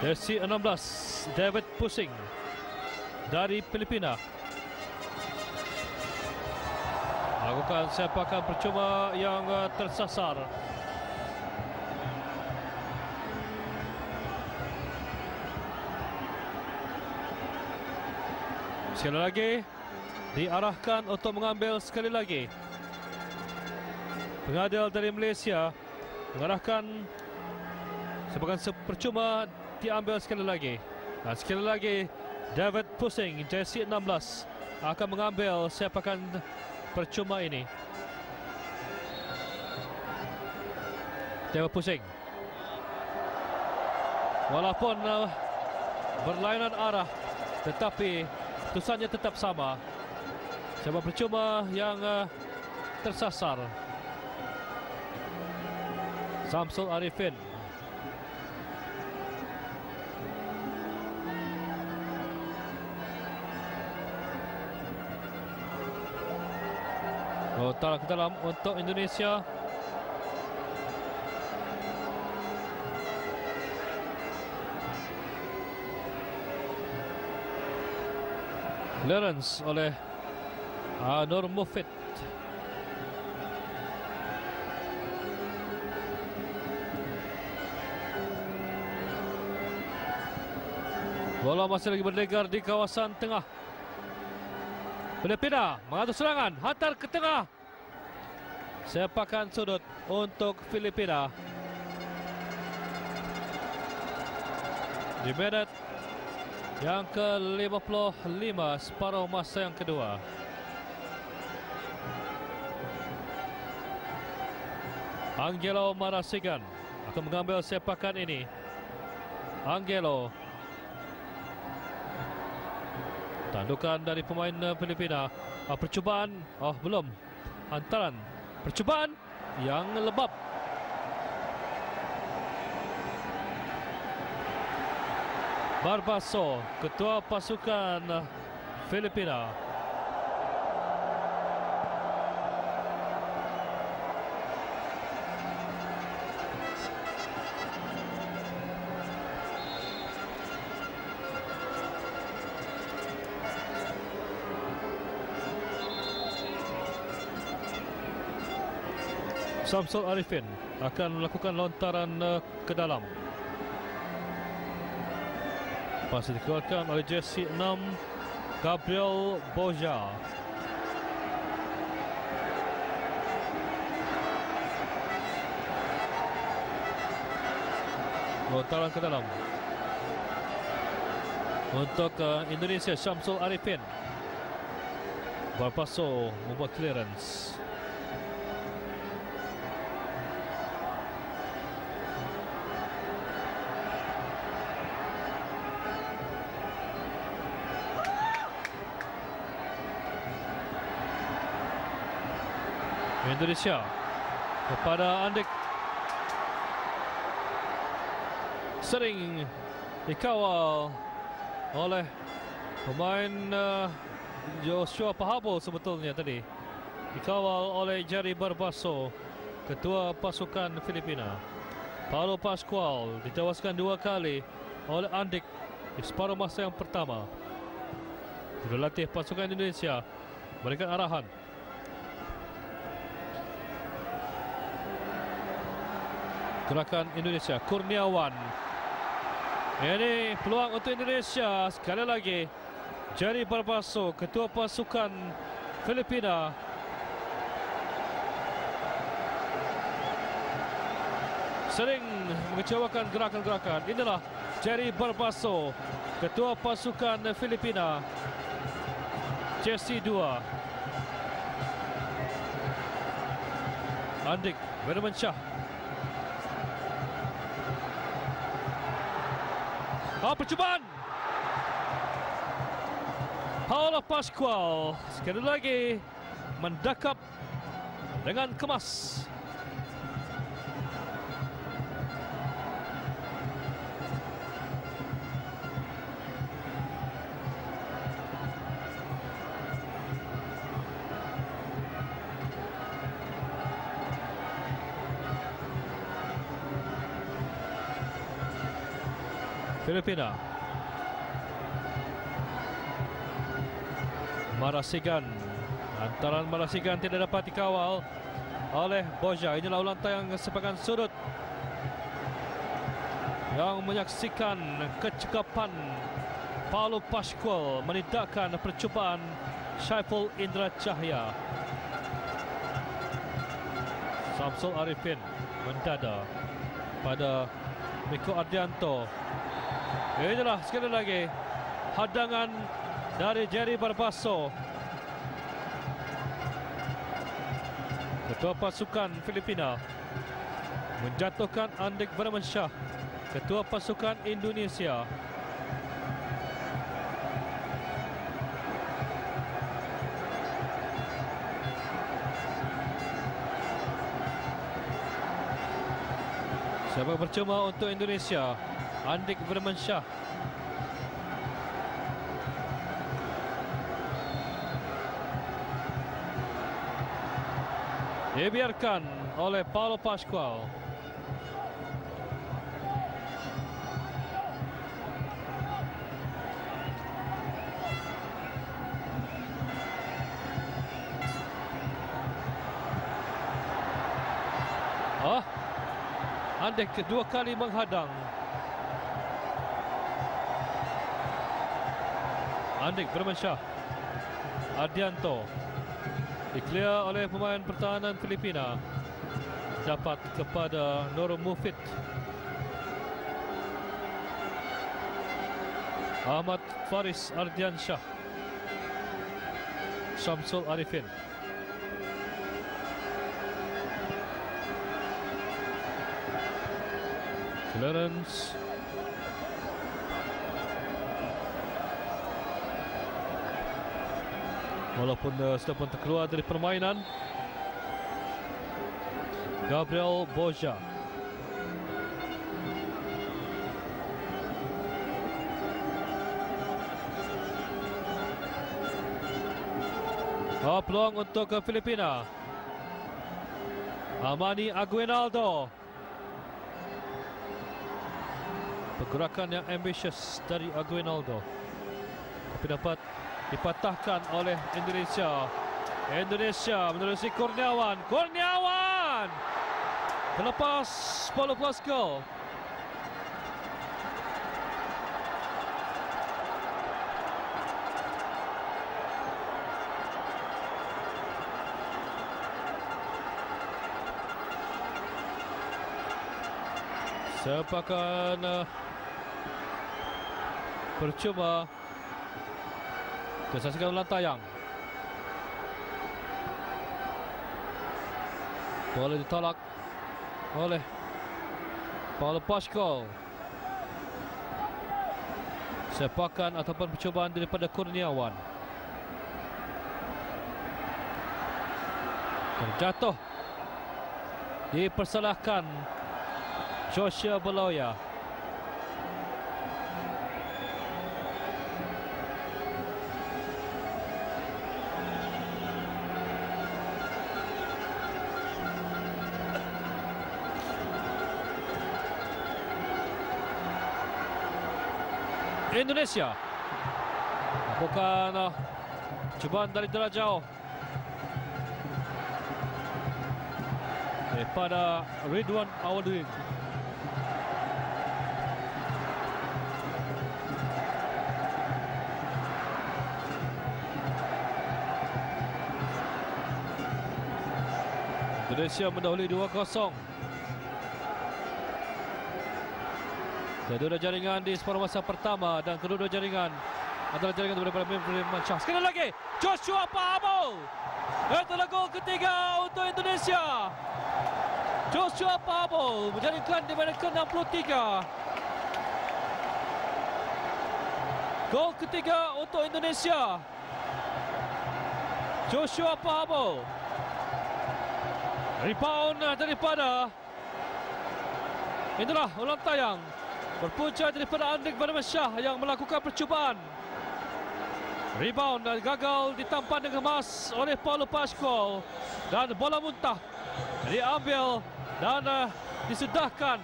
Jersey 16 David Pusing dari Filipina. Lakukan sepakan percuma yang tersasar. Sekali lagi diarahkan untuk mengambil sekali lagi. Pengadil dari Malaysia mengarahkan sepakan percuma diambil sekali lagi. Dan sekali lagi David Pusing jersey 16 akan mengambil sepakan percuma ini. David Pusing, walaupun berlainan arah, tetapi keputusannya tetap sama. Sepak percuma yang tersasar. Samsul Arifin. Lontaran ke dalam untuk Indonesia. Clearance oleh Nur Mufid. Bola masih lagi berdegar di kawasan tengah. Filipina mengatur serangan, hantar ke tengah. Sepakan sudut untuk Filipina. Di menit yang ke-55 separuh masa yang kedua. Angelo Marasigan akan mengambil sepakan ini. Angelo. Tandukan dari pemain Filipina. Percubaan. Belum. Hantaran. Percubaan yang lebab. Barbaso, ketua pasukan Filipina. Samsul Arifin akan melakukan lontaran ke dalam. Pasal dikeluarkan oleh jersey 6 Gabriel Boja. Lontaran ke dalam untuk Indonesia. Samsul Arifin. Barpaso membuat clearance. Indonesia kepada Andik, sering dikawal oleh pemain Joshua Pahabo sebetulnya tadi. Dikawal oleh Jerry Barbaso, ketua pasukan Filipina. Paulo Pascual ditewaskan 2 kali oleh Andik di separuh masa yang pertama. Jurulatih pasukan Indonesia berikan arahan. Gerakan Indonesia, Kurniawan. Ini peluang untuk Indonesia sekali lagi. Jerry Barbaso, ketua pasukan Filipina. Sering mengecewakan gerakan-gerakan. Inilah Jerry Barbaso, ketua pasukan Filipina. Jersey 2. Andik, Benjamin Shah. Percubaan. Paulo Pascual sekali lagi mendakap dengan kemas. Filipina. Marasigan. Lantaran Marasigan tidak dapat dikawal oleh Boja. Inilah ulang tayang sepakan sudut yang menyaksikan kecekapan Paulo Pascual menidakkan percubaan Syaiful Indra Cahya. Samsul Arifin mendada pada Miko Ardianto. Inilah sekali lagi hadangan dari Jerry Barbaso. Ketua pasukan Filipina menjatuhkan Andik Vermansyah, ketua pasukan Indonesia. Sepak percuma untuk Indonesia, Andik Vermansyah. Dibiarkan oleh Paulo Pascual. Andik kedua kali menghadang. Andik Vermansyah. Ardianto di-clear oleh pemain pertahanan Filipina. Dapat kepada Nur Mufid. Ahmad Faris Ardiansyah. Samsul Arifin. Clarence. Walaupun sudah pun terkeluar dari permainan, Gabriel Boja. Peluang untuk Filipina. Amani Aguinaldo. Pergerakan yang ambitious dari Aguinaldo, tapi dapat dipatahkan oleh Indonesia. Indonesia menerusi Kurniawan. Kurniawan terlepas Paulo Pascual. Sepakan percuma. Tersaksikan ulang tayang. Boleh ditolak oleh Paulo Pascual. Sepakan ataupun percubaan daripada Kurniawan. Terjatuh. Dipersalahkan Joshua Beloya. Indonesia bukan cubaan dari jarak jauh pada Ridwan Awadudin. Indonesia mendahului 2-0. Kedua jaringan di separuh masa pertama dan kedua jaringan adalah jaringan daripada Vermansyah. Sekali lagi Joshua Pahamo. Itulah gol ketiga untuk Indonesia. Joshua Pahamo menjaringkan di menit ke-63. Gol ketiga untuk Indonesia. Joshua Pahamo. Rebound daripada, itulah ulang tayang. Berpunca daripada Andik Vermansyah yang melakukan percubaan. Rebound dan gagal ditampan dengan emas oleh Paulo Pascual. Dan bola muntah diambil dan disudahkan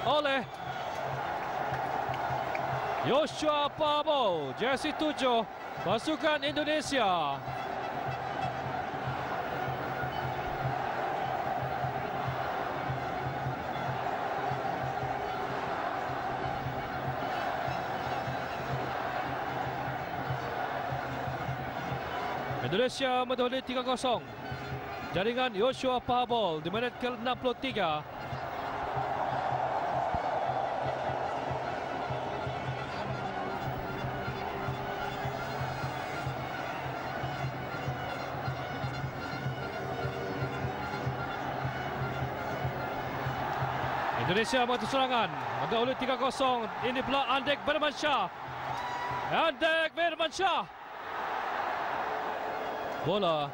oleh Joshua Pabo, jersey 7 pasukan Indonesia. Indonesia mendahului 3-0. Jaringan Joshua Pabo di minit ke-63. Indonesia mengatur serangan, mendahului 3-0. Ini pula Andek Firmansyah. Andek Firmansyah. Bola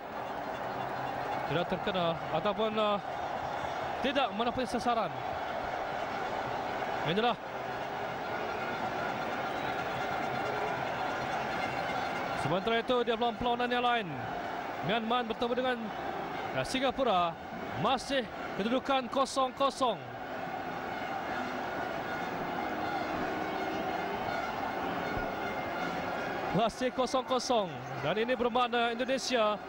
tidak terkena ataupun tidak menepis sasaran. Inilah sementara itu di dalam perlawanan yang lain, Myanmar bertemu dengan Singapura, masih kedudukan 0-0. Masih 0-0 dan ini bermakna Indonesia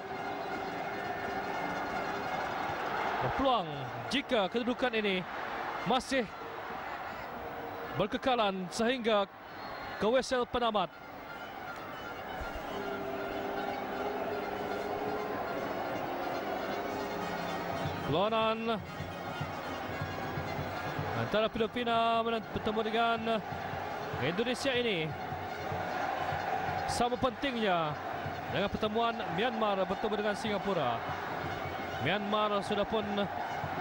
berpeluang jika kedudukan ini masih berkekalan sehingga ke whistle penamat. Perlawanan antara Filipina bertemu dengan Indonesia ini sama pentingnya dengan pertemuan Myanmar bertemu dengan Singapura. Myanmar sudah pun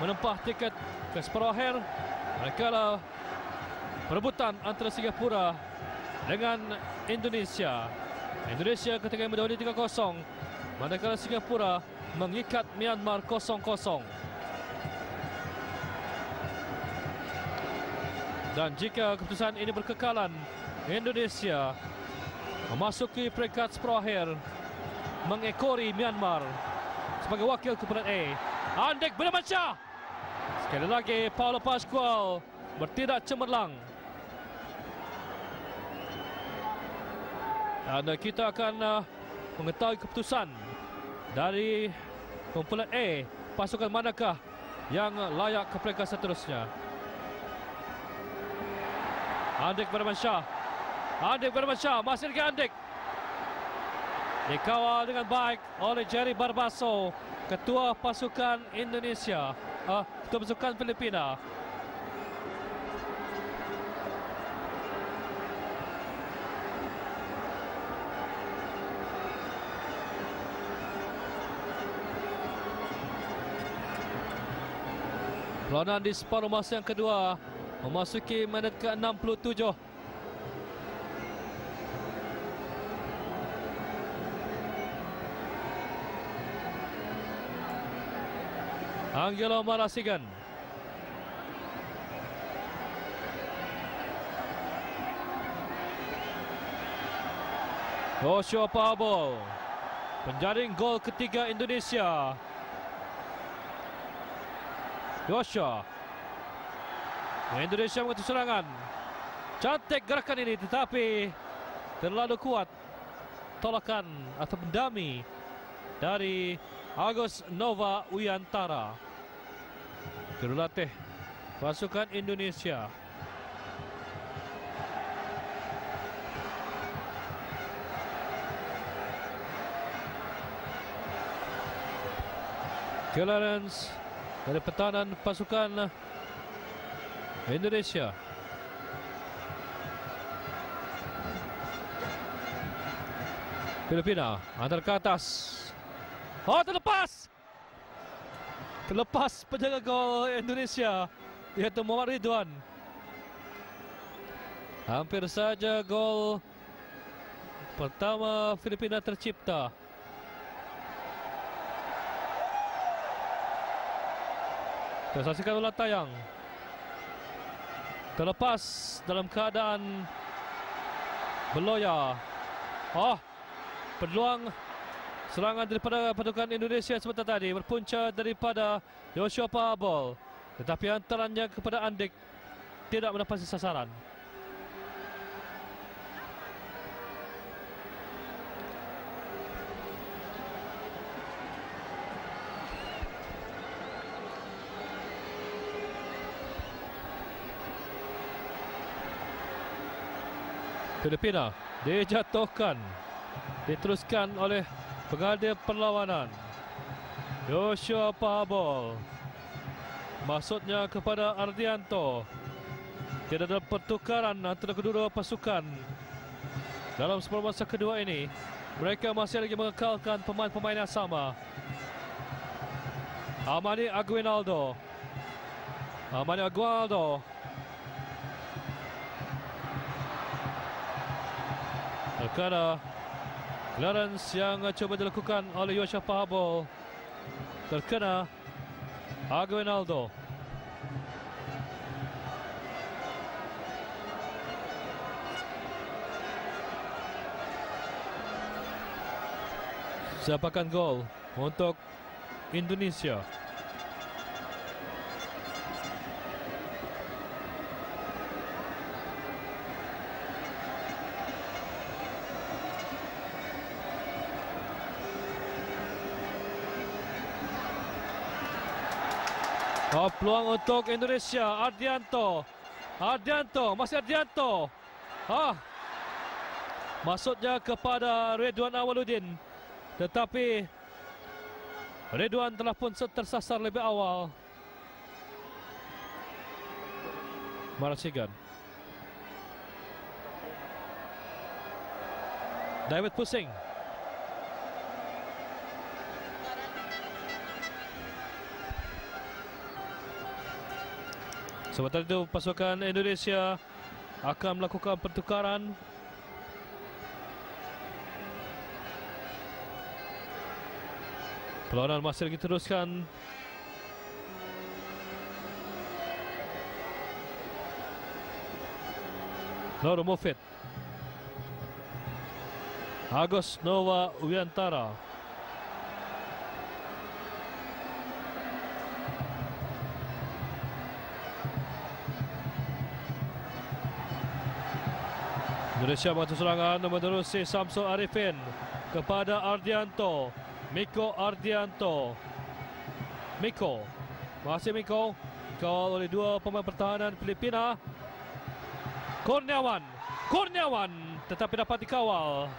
menempah tiket ke separuh akhir, manakala perebutan antara Singapura dengan Indonesia. Indonesia ketika mendahului 3-0, manakala Singapura mengikat Myanmar 0-0. Dan jika keputusan ini berkekalan, Indonesia memasuki peringkat separuh akhir, mengekori Myanmar sebagai wakil kumpulan A. Andek Firmansyah. Sekali lagi Paulo Pascual bertindak cemerlang. Dan kita akan mengetahui keputusan dari kumpulan A, pasukan manakah yang layak ke peringkat seterusnya. Andek Firmansyah. Andek Firmansyah, masih lagi Andek. Dikawal dengan baik oleh Jerry Barbaso, ketua pasukan Indonesia, ketua pasukan Filipina. Perlawanan di separuh masa yang kedua memasuki minit ke-67. Angelo Marasigan. Joshua Pabo. Penjaring gol ketiga Indonesia. Joshua. Indonesia mengatur serangan. Cantik gerakan ini tetapi terlalu kuat tolakan atau dummy dari Agus Nova Wiyantara, jurulatih pasukan Indonesia. Clearance dari pertahanan pasukan Indonesia. Filipina antar ke atas. Oh, terlepas. Terlepas penjaga gol Indonesia, iaitu Muhammad Ridwan. Hampir saja gol pertama Filipina tercipta. Kita saksikan ulang tayang. Terlepas dalam keadaan berloya. Oh, peluang serangan daripada pasukan Indonesia sebentar tadi berpunca daripada Joshua Pabo, tetapi hantarannya kepada Andek tidak menepasi sasaran. Filipina dijatuhkan, diteruskan oleh pengadil perlawanan Joshua Pahabol. Maksudnya kepada Ardianto. Tidak ada pertukaran antara kedua pasukan dalam separuh masa kedua ini. Mereka masih lagi mengekalkan pemain-pemain yang sama. Amani Aguinaldo. Terkena clearance yang cuba dilakukan oleh Joshua Pahabol. Terkena Aguinaldo. Sepakan gol untuk Indonesia. Peluang untuk Indonesia. Ardianto, masih Ardianto. Maksudnya kepada Ridwan Awaludin. Tetapi Ridwan telah pun tersasar lebih awal. Marasigan. David pusing. Sementara itu pasukan Indonesia akan melakukan pertukaran. Perlawanan masih lagi teruskan. Noro Mofit, Agus Nova Wiantara. Indonesia mengatur serangan menerusi Samsul Arifin kepada Ardianto. Miko Ardianto. Masih Miko. Dikawal oleh dua pemain pertahanan Filipina. Kurniawan tetapi dapat dikawal.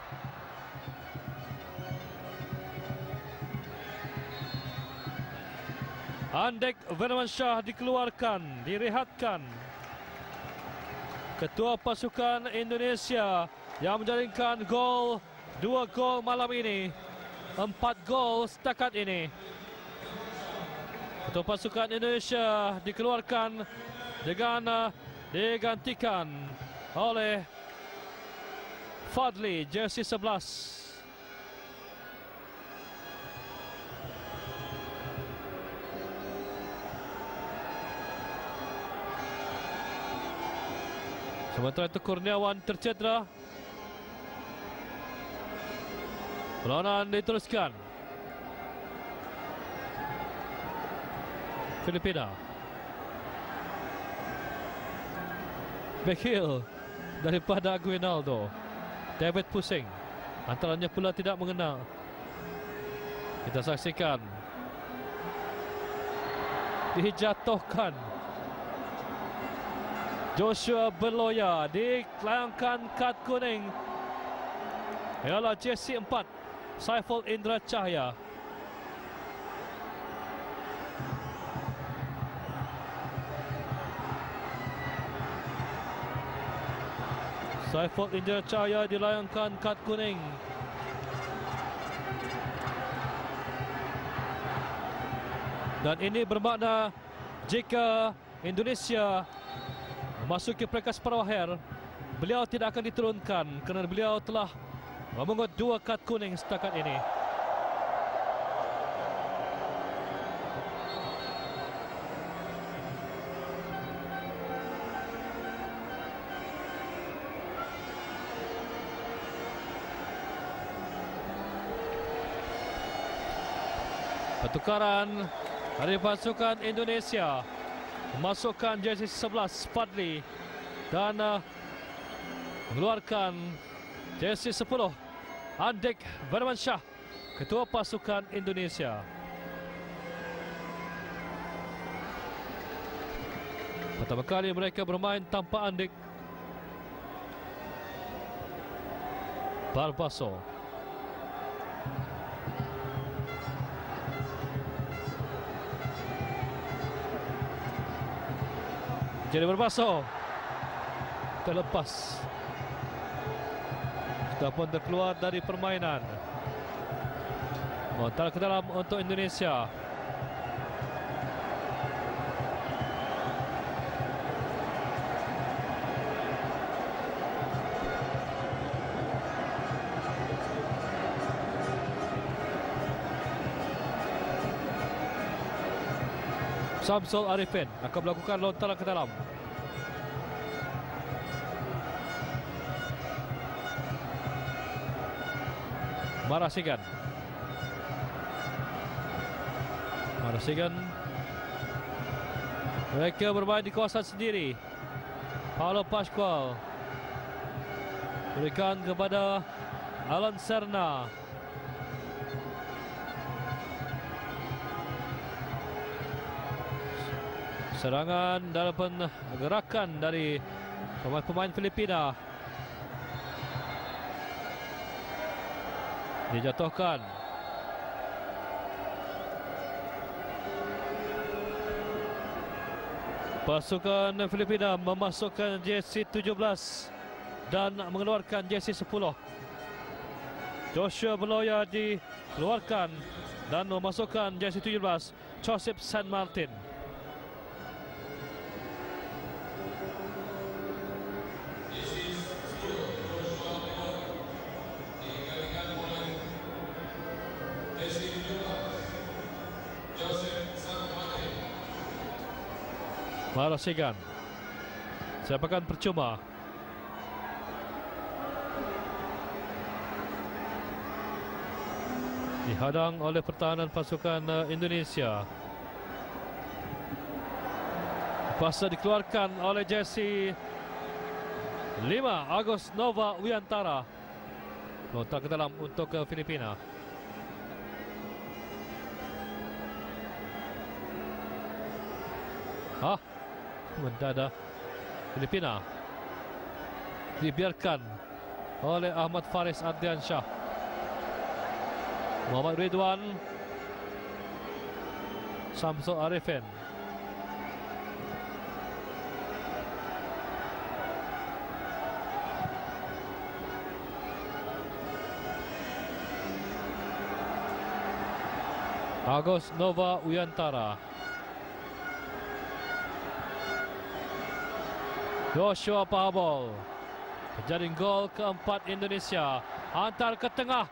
Andek Vermansyah dikeluarkan, direhatkan. Ketua pasukan Indonesia yang menjaringkan gol, 2 gol malam ini, 4 gol setakat ini. Ketua pasukan Indonesia dikeluarkan dengan digantikan oleh Fadli, jersey 11. Sementara itu Kurniawan tercedera. Perlawanan diteruskan. Filipina. Backheel daripada Aguinaldo. David pusing. Antaranya pula tidak mengenal. Kita saksikan. Dijatuhkan. Joshua Beloya dilayangkan kad kuning. Ialah jersey 4 Saiful Indra Cahaya. Saiful Indra Cahaya dilayangkan kad kuning. Dan ini bermakna jika Indonesia memasuki peringkat separuh akhir, beliau tidak akan diturunkan kerana beliau telah memungut 2 kad kuning setakat ini. Pertukaran dari pasukan Indonesia. Memasukkan jersey 11 Fadli dan mengeluarkan jersey 10 Andek Vermansyah, ketua pasukan Indonesia. Pertama kali mereka bermain tanpa Andek. Barbaso. Jadi Barbaso terlepas, sudah pun terkeluar dari permainan. Montar ke dalam untuk Indonesia. Samsul Arifin akan melakukan lontaran ke dalam. Marasigan. Mereka bermain di kawasan sendiri. Paulo Pascual berikan kepada Alan Serna. Serangan dalam gerakan dari pemain-pemain Filipina. Dijatuhkan. Pasukan Filipina memasukkan jersey 17 dan mengeluarkan jersey 10. Joshua Beloya dikeluarkan dan memasukkan jersey 17 Joseph San Martin. Marasigan sepakan percuma. Dihadang oleh pertahanan pasukan Indonesia. Pasal dikeluarkan oleh jersey 5 Agus Nova Wiantara. Lontar ke dalam untuk Filipina. Mendadak Filipina dibiarkan oleh Ahmad Faris Ardiansyah. Muhammad Ridwan, Samsul Arifin. Agus Nova Wiantara. Joshua Pahabol. Terjadi gol keempat Indonesia. Hantar ke tengah.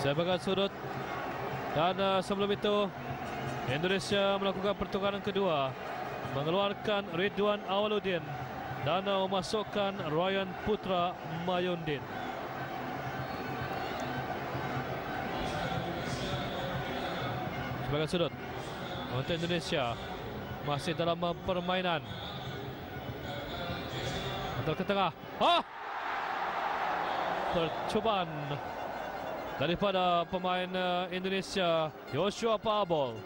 Sebagai sudut. Dan sebelum itu Indonesia melakukan pertukaran kedua. Mengeluarkan Ridwan Awaludin dan memasukkan Ryan Putra Mayundin. Sebagai sudut untuk Indonesia masih dalam permainan. Antar ke tengah. Percubaan daripada pemain Indonesia Joshua Pahabol.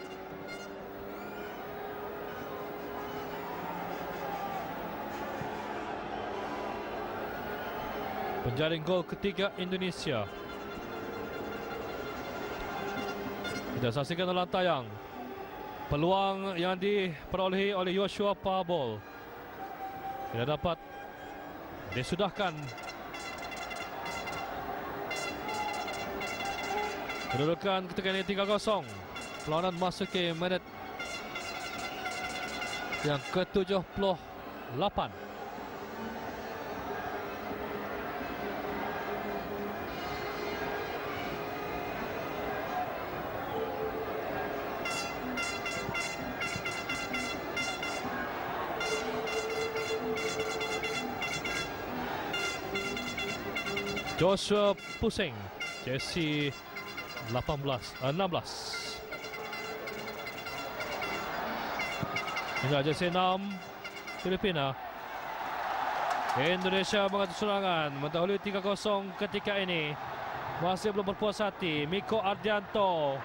Penjaring gol ketiga Indonesia. Kita saksikan dalam tayang peluang yang diperolehi oleh Joshua Pahabol. Tidak dapat disudahkan. Kedudukan ketika ini 3-0. Perlawanan masuki minit yang ke-78. Joshua Pusing, jersey 16. Hingga jersey 6 Filipina. Indonesia mengatur serangan mendahului 3-0 ketika ini. masih belum berpuas hati. Miko Ardianto.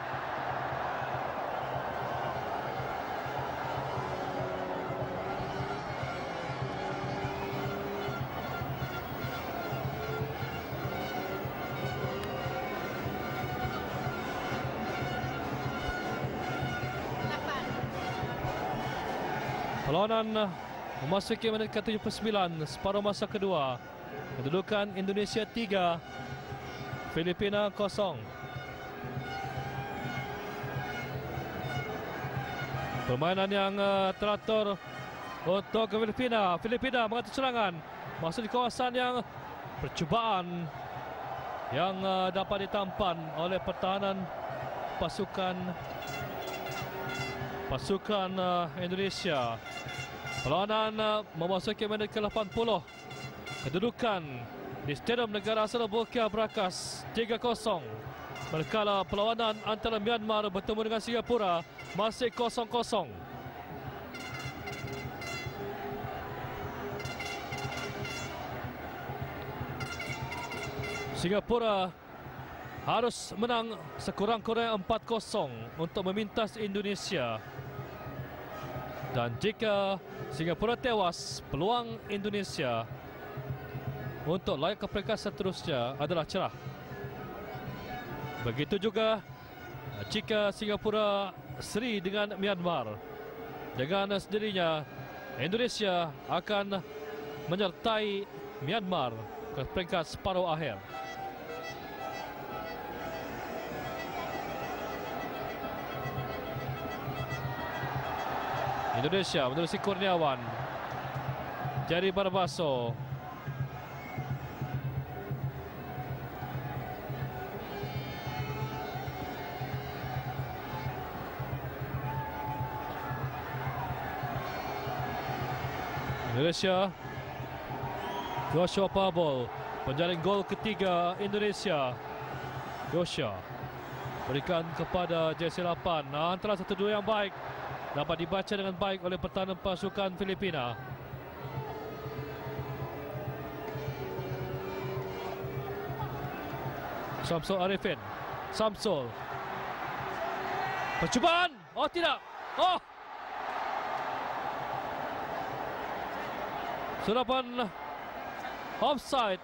Perlawanan memasuki menit ke-79, separuh masa kedua. Kedudukan Indonesia 3, Filipina 0. Permainan yang teratur untuk Filipina. Filipina mengatur serangan masuk di kawasan yang percubaan yang dapat ditampan oleh pertahanan pasukan Indonesia. Perlawanan memasuki menit ke-80. Kedudukan di Stadium Negara Asal Bukit Berakas 3-0. Manakala perlawanan antara Myanmar bertemu dengan Singapura masih 0-0. Singapura harus menang sekurang-kurangnya 4-0 untuk memintas Indonesia. Dan jika Singapura tewas, peluang Indonesia untuk layak ke peringkat seterusnya adalah cerah. Begitu juga jika Singapura seri dengan Myanmar, dengan sendirinya Indonesia akan menyertai Myanmar ke peringkat separuh akhir. Indonesia menerusi Kurniawan. Jerry Barbaso. Indonesia. Joshua Pabol menjaring gol ketiga Indonesia. Joshua berikan kepada jersey 8. Antara 1-2 yang baik dapat dibaca dengan baik oleh pertahanan pasukan Filipina. Samsul Arifin. Samsul. Percubaan. Oh tidak. Oh. Surapan offside.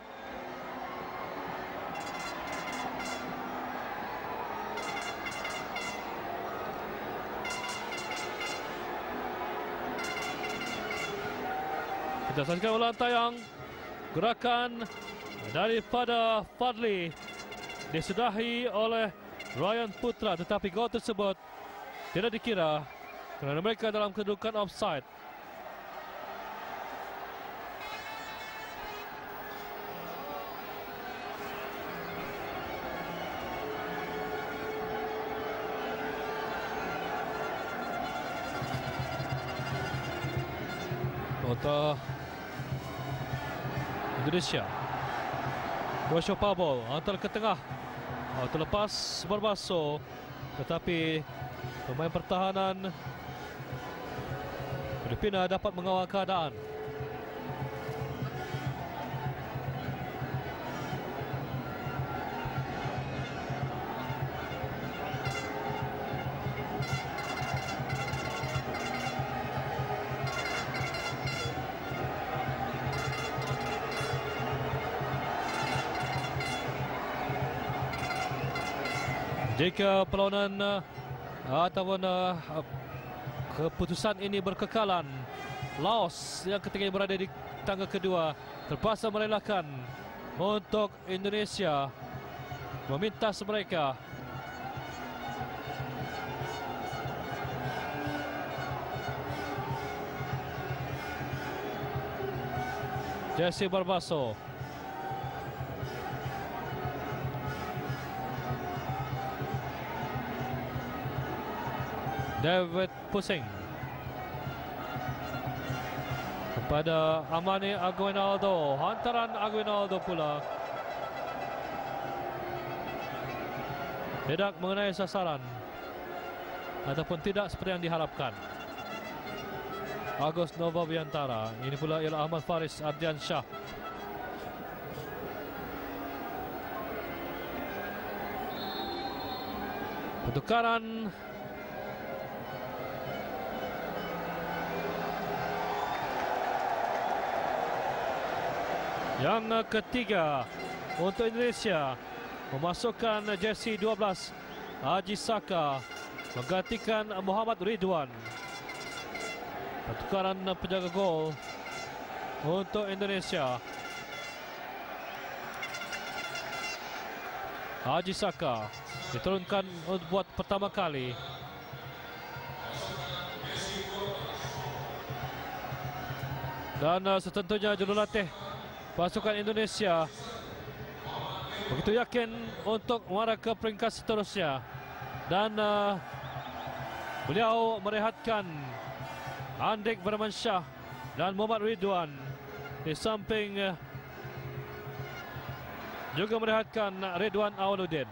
Kita saksikan ulang tayang gerakan daripada Fadli disudahi oleh Ryan Putra, tetapi gol tersebut tidak dikira kerana mereka dalam kedudukan offside. Untuk Indonesia, Joshua Pabol antar ke tengah, terlepas Barbaso, tetapi pemain pertahanan Filipina dapat mengawal keadaan. Jika perlawanan ataupun keputusan ini berkekalan, Laos yang ketika berada di tangga kedua terpaksa merelakan untuk Indonesia memintas mereka. Jesse Barbaso. David Pusing kepada Amani Aguinaldo. Hantaran Aguinaldo pula tidak mengenai sasaran ataupun tidak seperti yang diharapkan. Agus Nova Wiantara. Ini pula ialah Ahmad Faris Ardiansyah. Pertukaran yang ketiga untuk Indonesia, memasukkan jersey 12 Haji Saka menggantikan Muhammad Ridwan. Pertukaran penjaga gol untuk Indonesia. Haji Saka diturunkan untuk buat pertama kali. Dan setentunya jurulatih pasukan Indonesia begitu yakin untuk mengarah ke peringkat seterusnya. Dan beliau merehatkan Andik Bermansyah dan Muhammad Ridwan, di samping juga merehatkan Ridwan Awaludin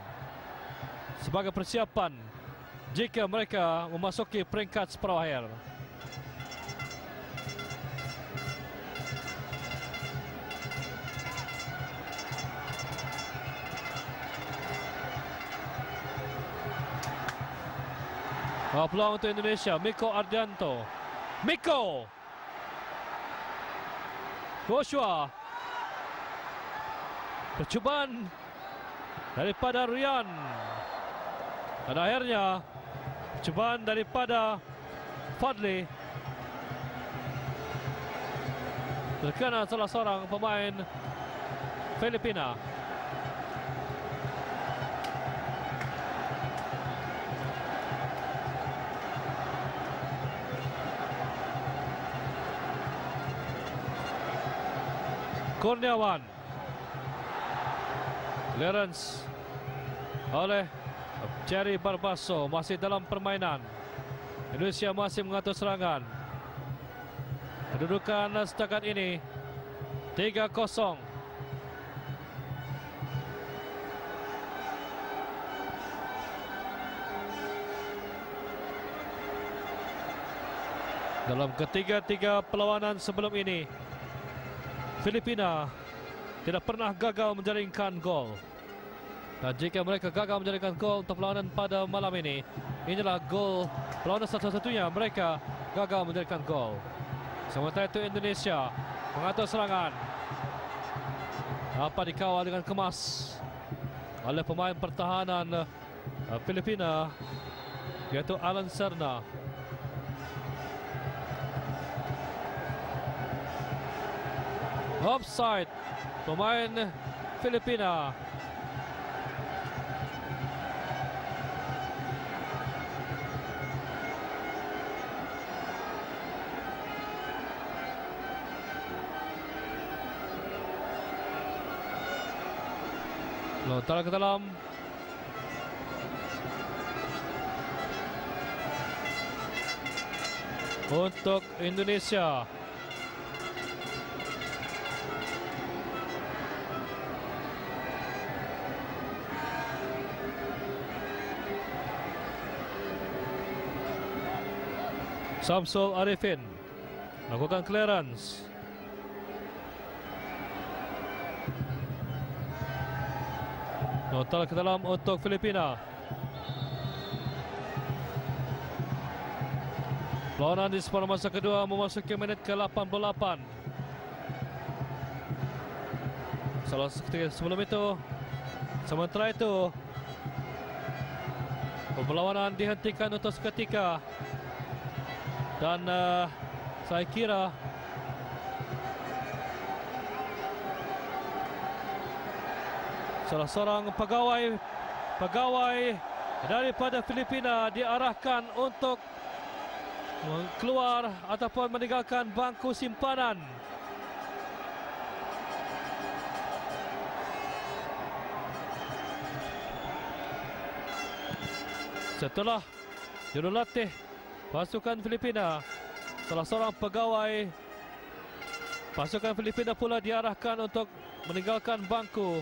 sebagai persiapan jika mereka memasuki peringkat separuh akhir. Peluang untuk Indonesia, Miko Ardianto. Miko! Joshua. Percubaan daripada Rian. Dan akhirnya percubaan daripada Fadli terkena salah seorang pemain Filipina. Kurniawan. Clearance oleh Jerry Barbaso, masih dalam permainan. Indonesia masih mengatur serangan. Kedudukan setakat ini 3-0. Dalam ketiga-tiga perlawanan sebelum ini, Filipina tidak pernah gagal menjaringkan gol. Dan jika mereka gagal menjaringkan gol untuk perlawanan pada malam ini, inilah gol perlawanan satu-satunya mereka gagal menjaringkan gol. Sementara itu Indonesia mengatur serangan. Dapat dikawal dengan kemas oleh pemain pertahanan Filipina, yaitu Alan Serna. Offside pemain Filipina. Lontar ke dalam. Untuk Indonesia. Samsul Arifin melakukan clearance. Lontar ke dalam untuk Filipina. Perlawanan di separuh masa kedua memasuki menit ke-88. Salah sebelum itu, sementara itu perlawanan dihentikan untuk seketika. Dan saya kira salah seorang pegawai daripada Filipina diarahkan untuk keluar ataupun meninggalkan bangku simpanan. Setelah jurulatih pasukan Filipina, salah seorang pegawai pasukan Filipina pula diarahkan untuk meninggalkan bangku.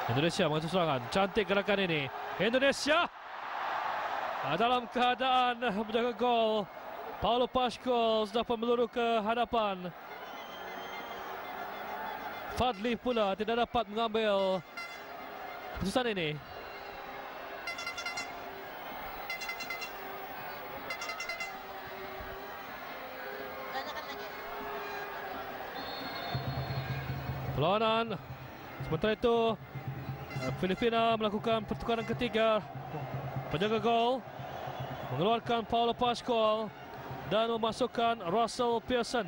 Indonesia mengatur serangan. Cantik gerakan ini. Indonesia dalam keadaan menjaga gol. Paulo Pascual sudah pun meluru ke hadapan. Fadli pula tidak dapat mengambil keputusan ini. Perlawanan. Sementara itu Filipina melakukan pertukaran ketiga. Penjaga gol mengeluarkan Paulo Pascual dan memasukkan Russell Pearson.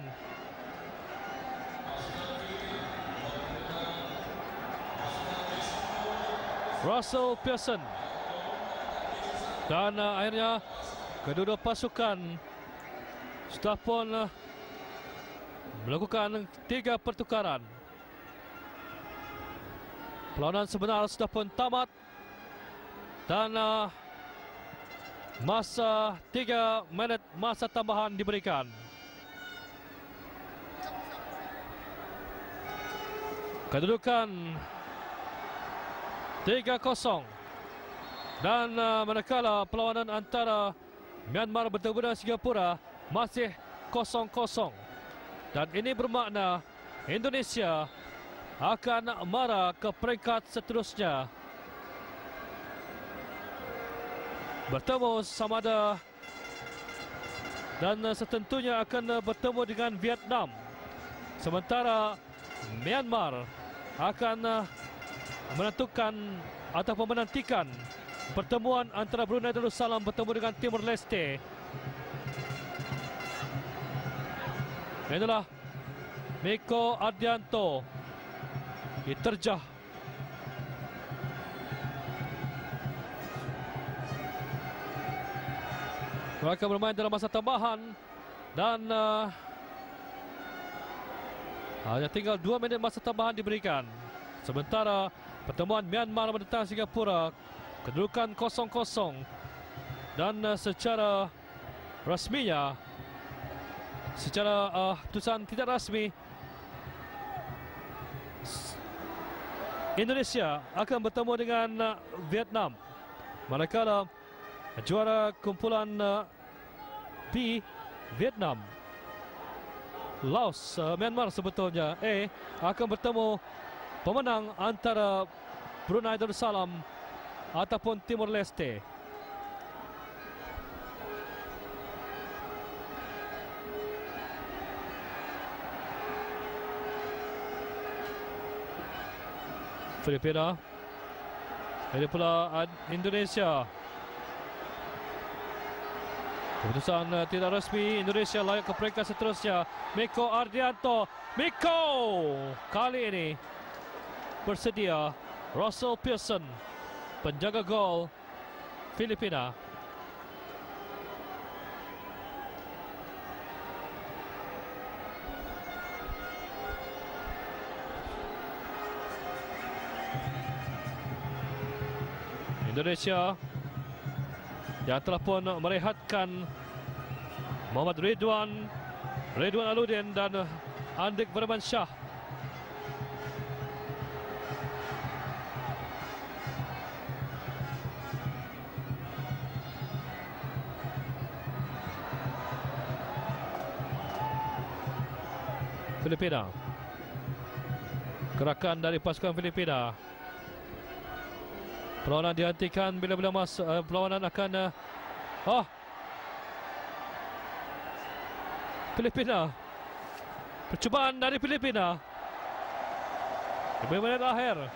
Russell Pearson. Dan akhirnya kedua-dua pasukan sudah pun melakukan 3 pertukaran. Perlawanan sebenar sudah pun tamat. Dan masa 3 minit masa tambahan diberikan. Kedudukan 3-0. Dan manakala perlawanan antara Myanmar bertemu dengan Singapura masih 0-0. Dan ini bermakna Indonesia akan marah ke peringkat seterusnya. Bertemu sama ada dan setentunya akan bertemu dengan Vietnam. Sementara Myanmar akan menentukan ataupun menantikan pertemuan antara Brunei Darussalam bertemu dengan Timor Leste. Inilah Miko Ardianto diterjah. Mereka bermain dalam masa tambahan dan hanya tinggal 2 minit masa tambahan diberikan. Sementara pertemuan Myanmar menentang Singapura kedudukan 0-0 dan secara rasminya, secara putusan tidak rasmi, Indonesia akan bertemu dengan Vietnam. Manakala juara kumpulan B Vietnam, Laos, Myanmar sebetulnya akan bertemu pemenang antara Brunei Darussalam ataupun Timor Leste. Filipina. Ini pula Indonesia. Keputusan tidak resmi, Indonesia layak ke peringkat seterusnya. Miko Ardianto. Miko! Kali ini bersedia Russell Pearson, penjaga gol Filipina. Indonesia yang telah pun merehatkan Muhammad Ridwan Aludin dan Andik Vermansyah. Filipina. Gerakan dari pasukan Filipina. Perlawanan dihentikan bila-bila perlawanan akan Filipina. Percubaan dari Filipina. Di menit akhir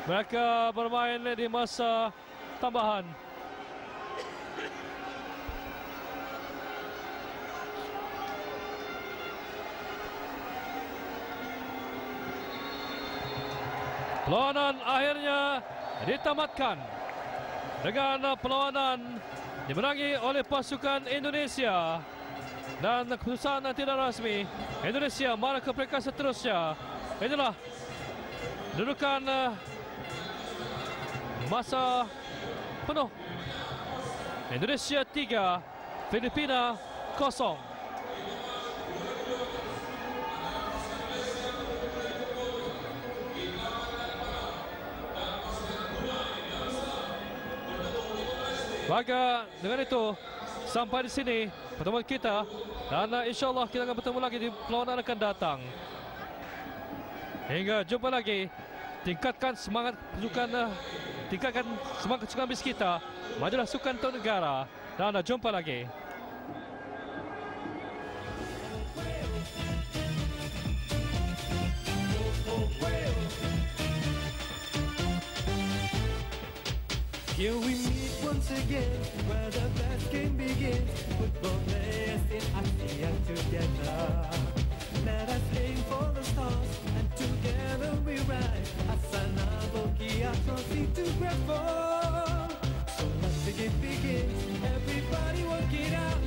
mereka bermain di masa tambahan. Perlawanan akhirnya ditamatkan dengan perlawanan dimenangi oleh pasukan Indonesia dan keputusan tidak rasmi, Indonesia marah ke peringkat seterusnya. Inilah kedudukan masa penuh. Indonesia 3, Filipina 0. Maka dengan itu sampai di sini pertemuan kita, dan insyaAllah kita akan bertemu lagi di perlawanan akan datang. Hingga jumpa lagi. Tingkatkan semangat pasukan, tingkatkan semangat sukan bis kita. Majulah sukan untuk negara. Dan jumpa lagi. Here we meet once again, where the best game begins. Football players in action together. Let us aim for the stars, and together we rise. Asana Bokia trophy to grab for. So let's begin, everybody work it out.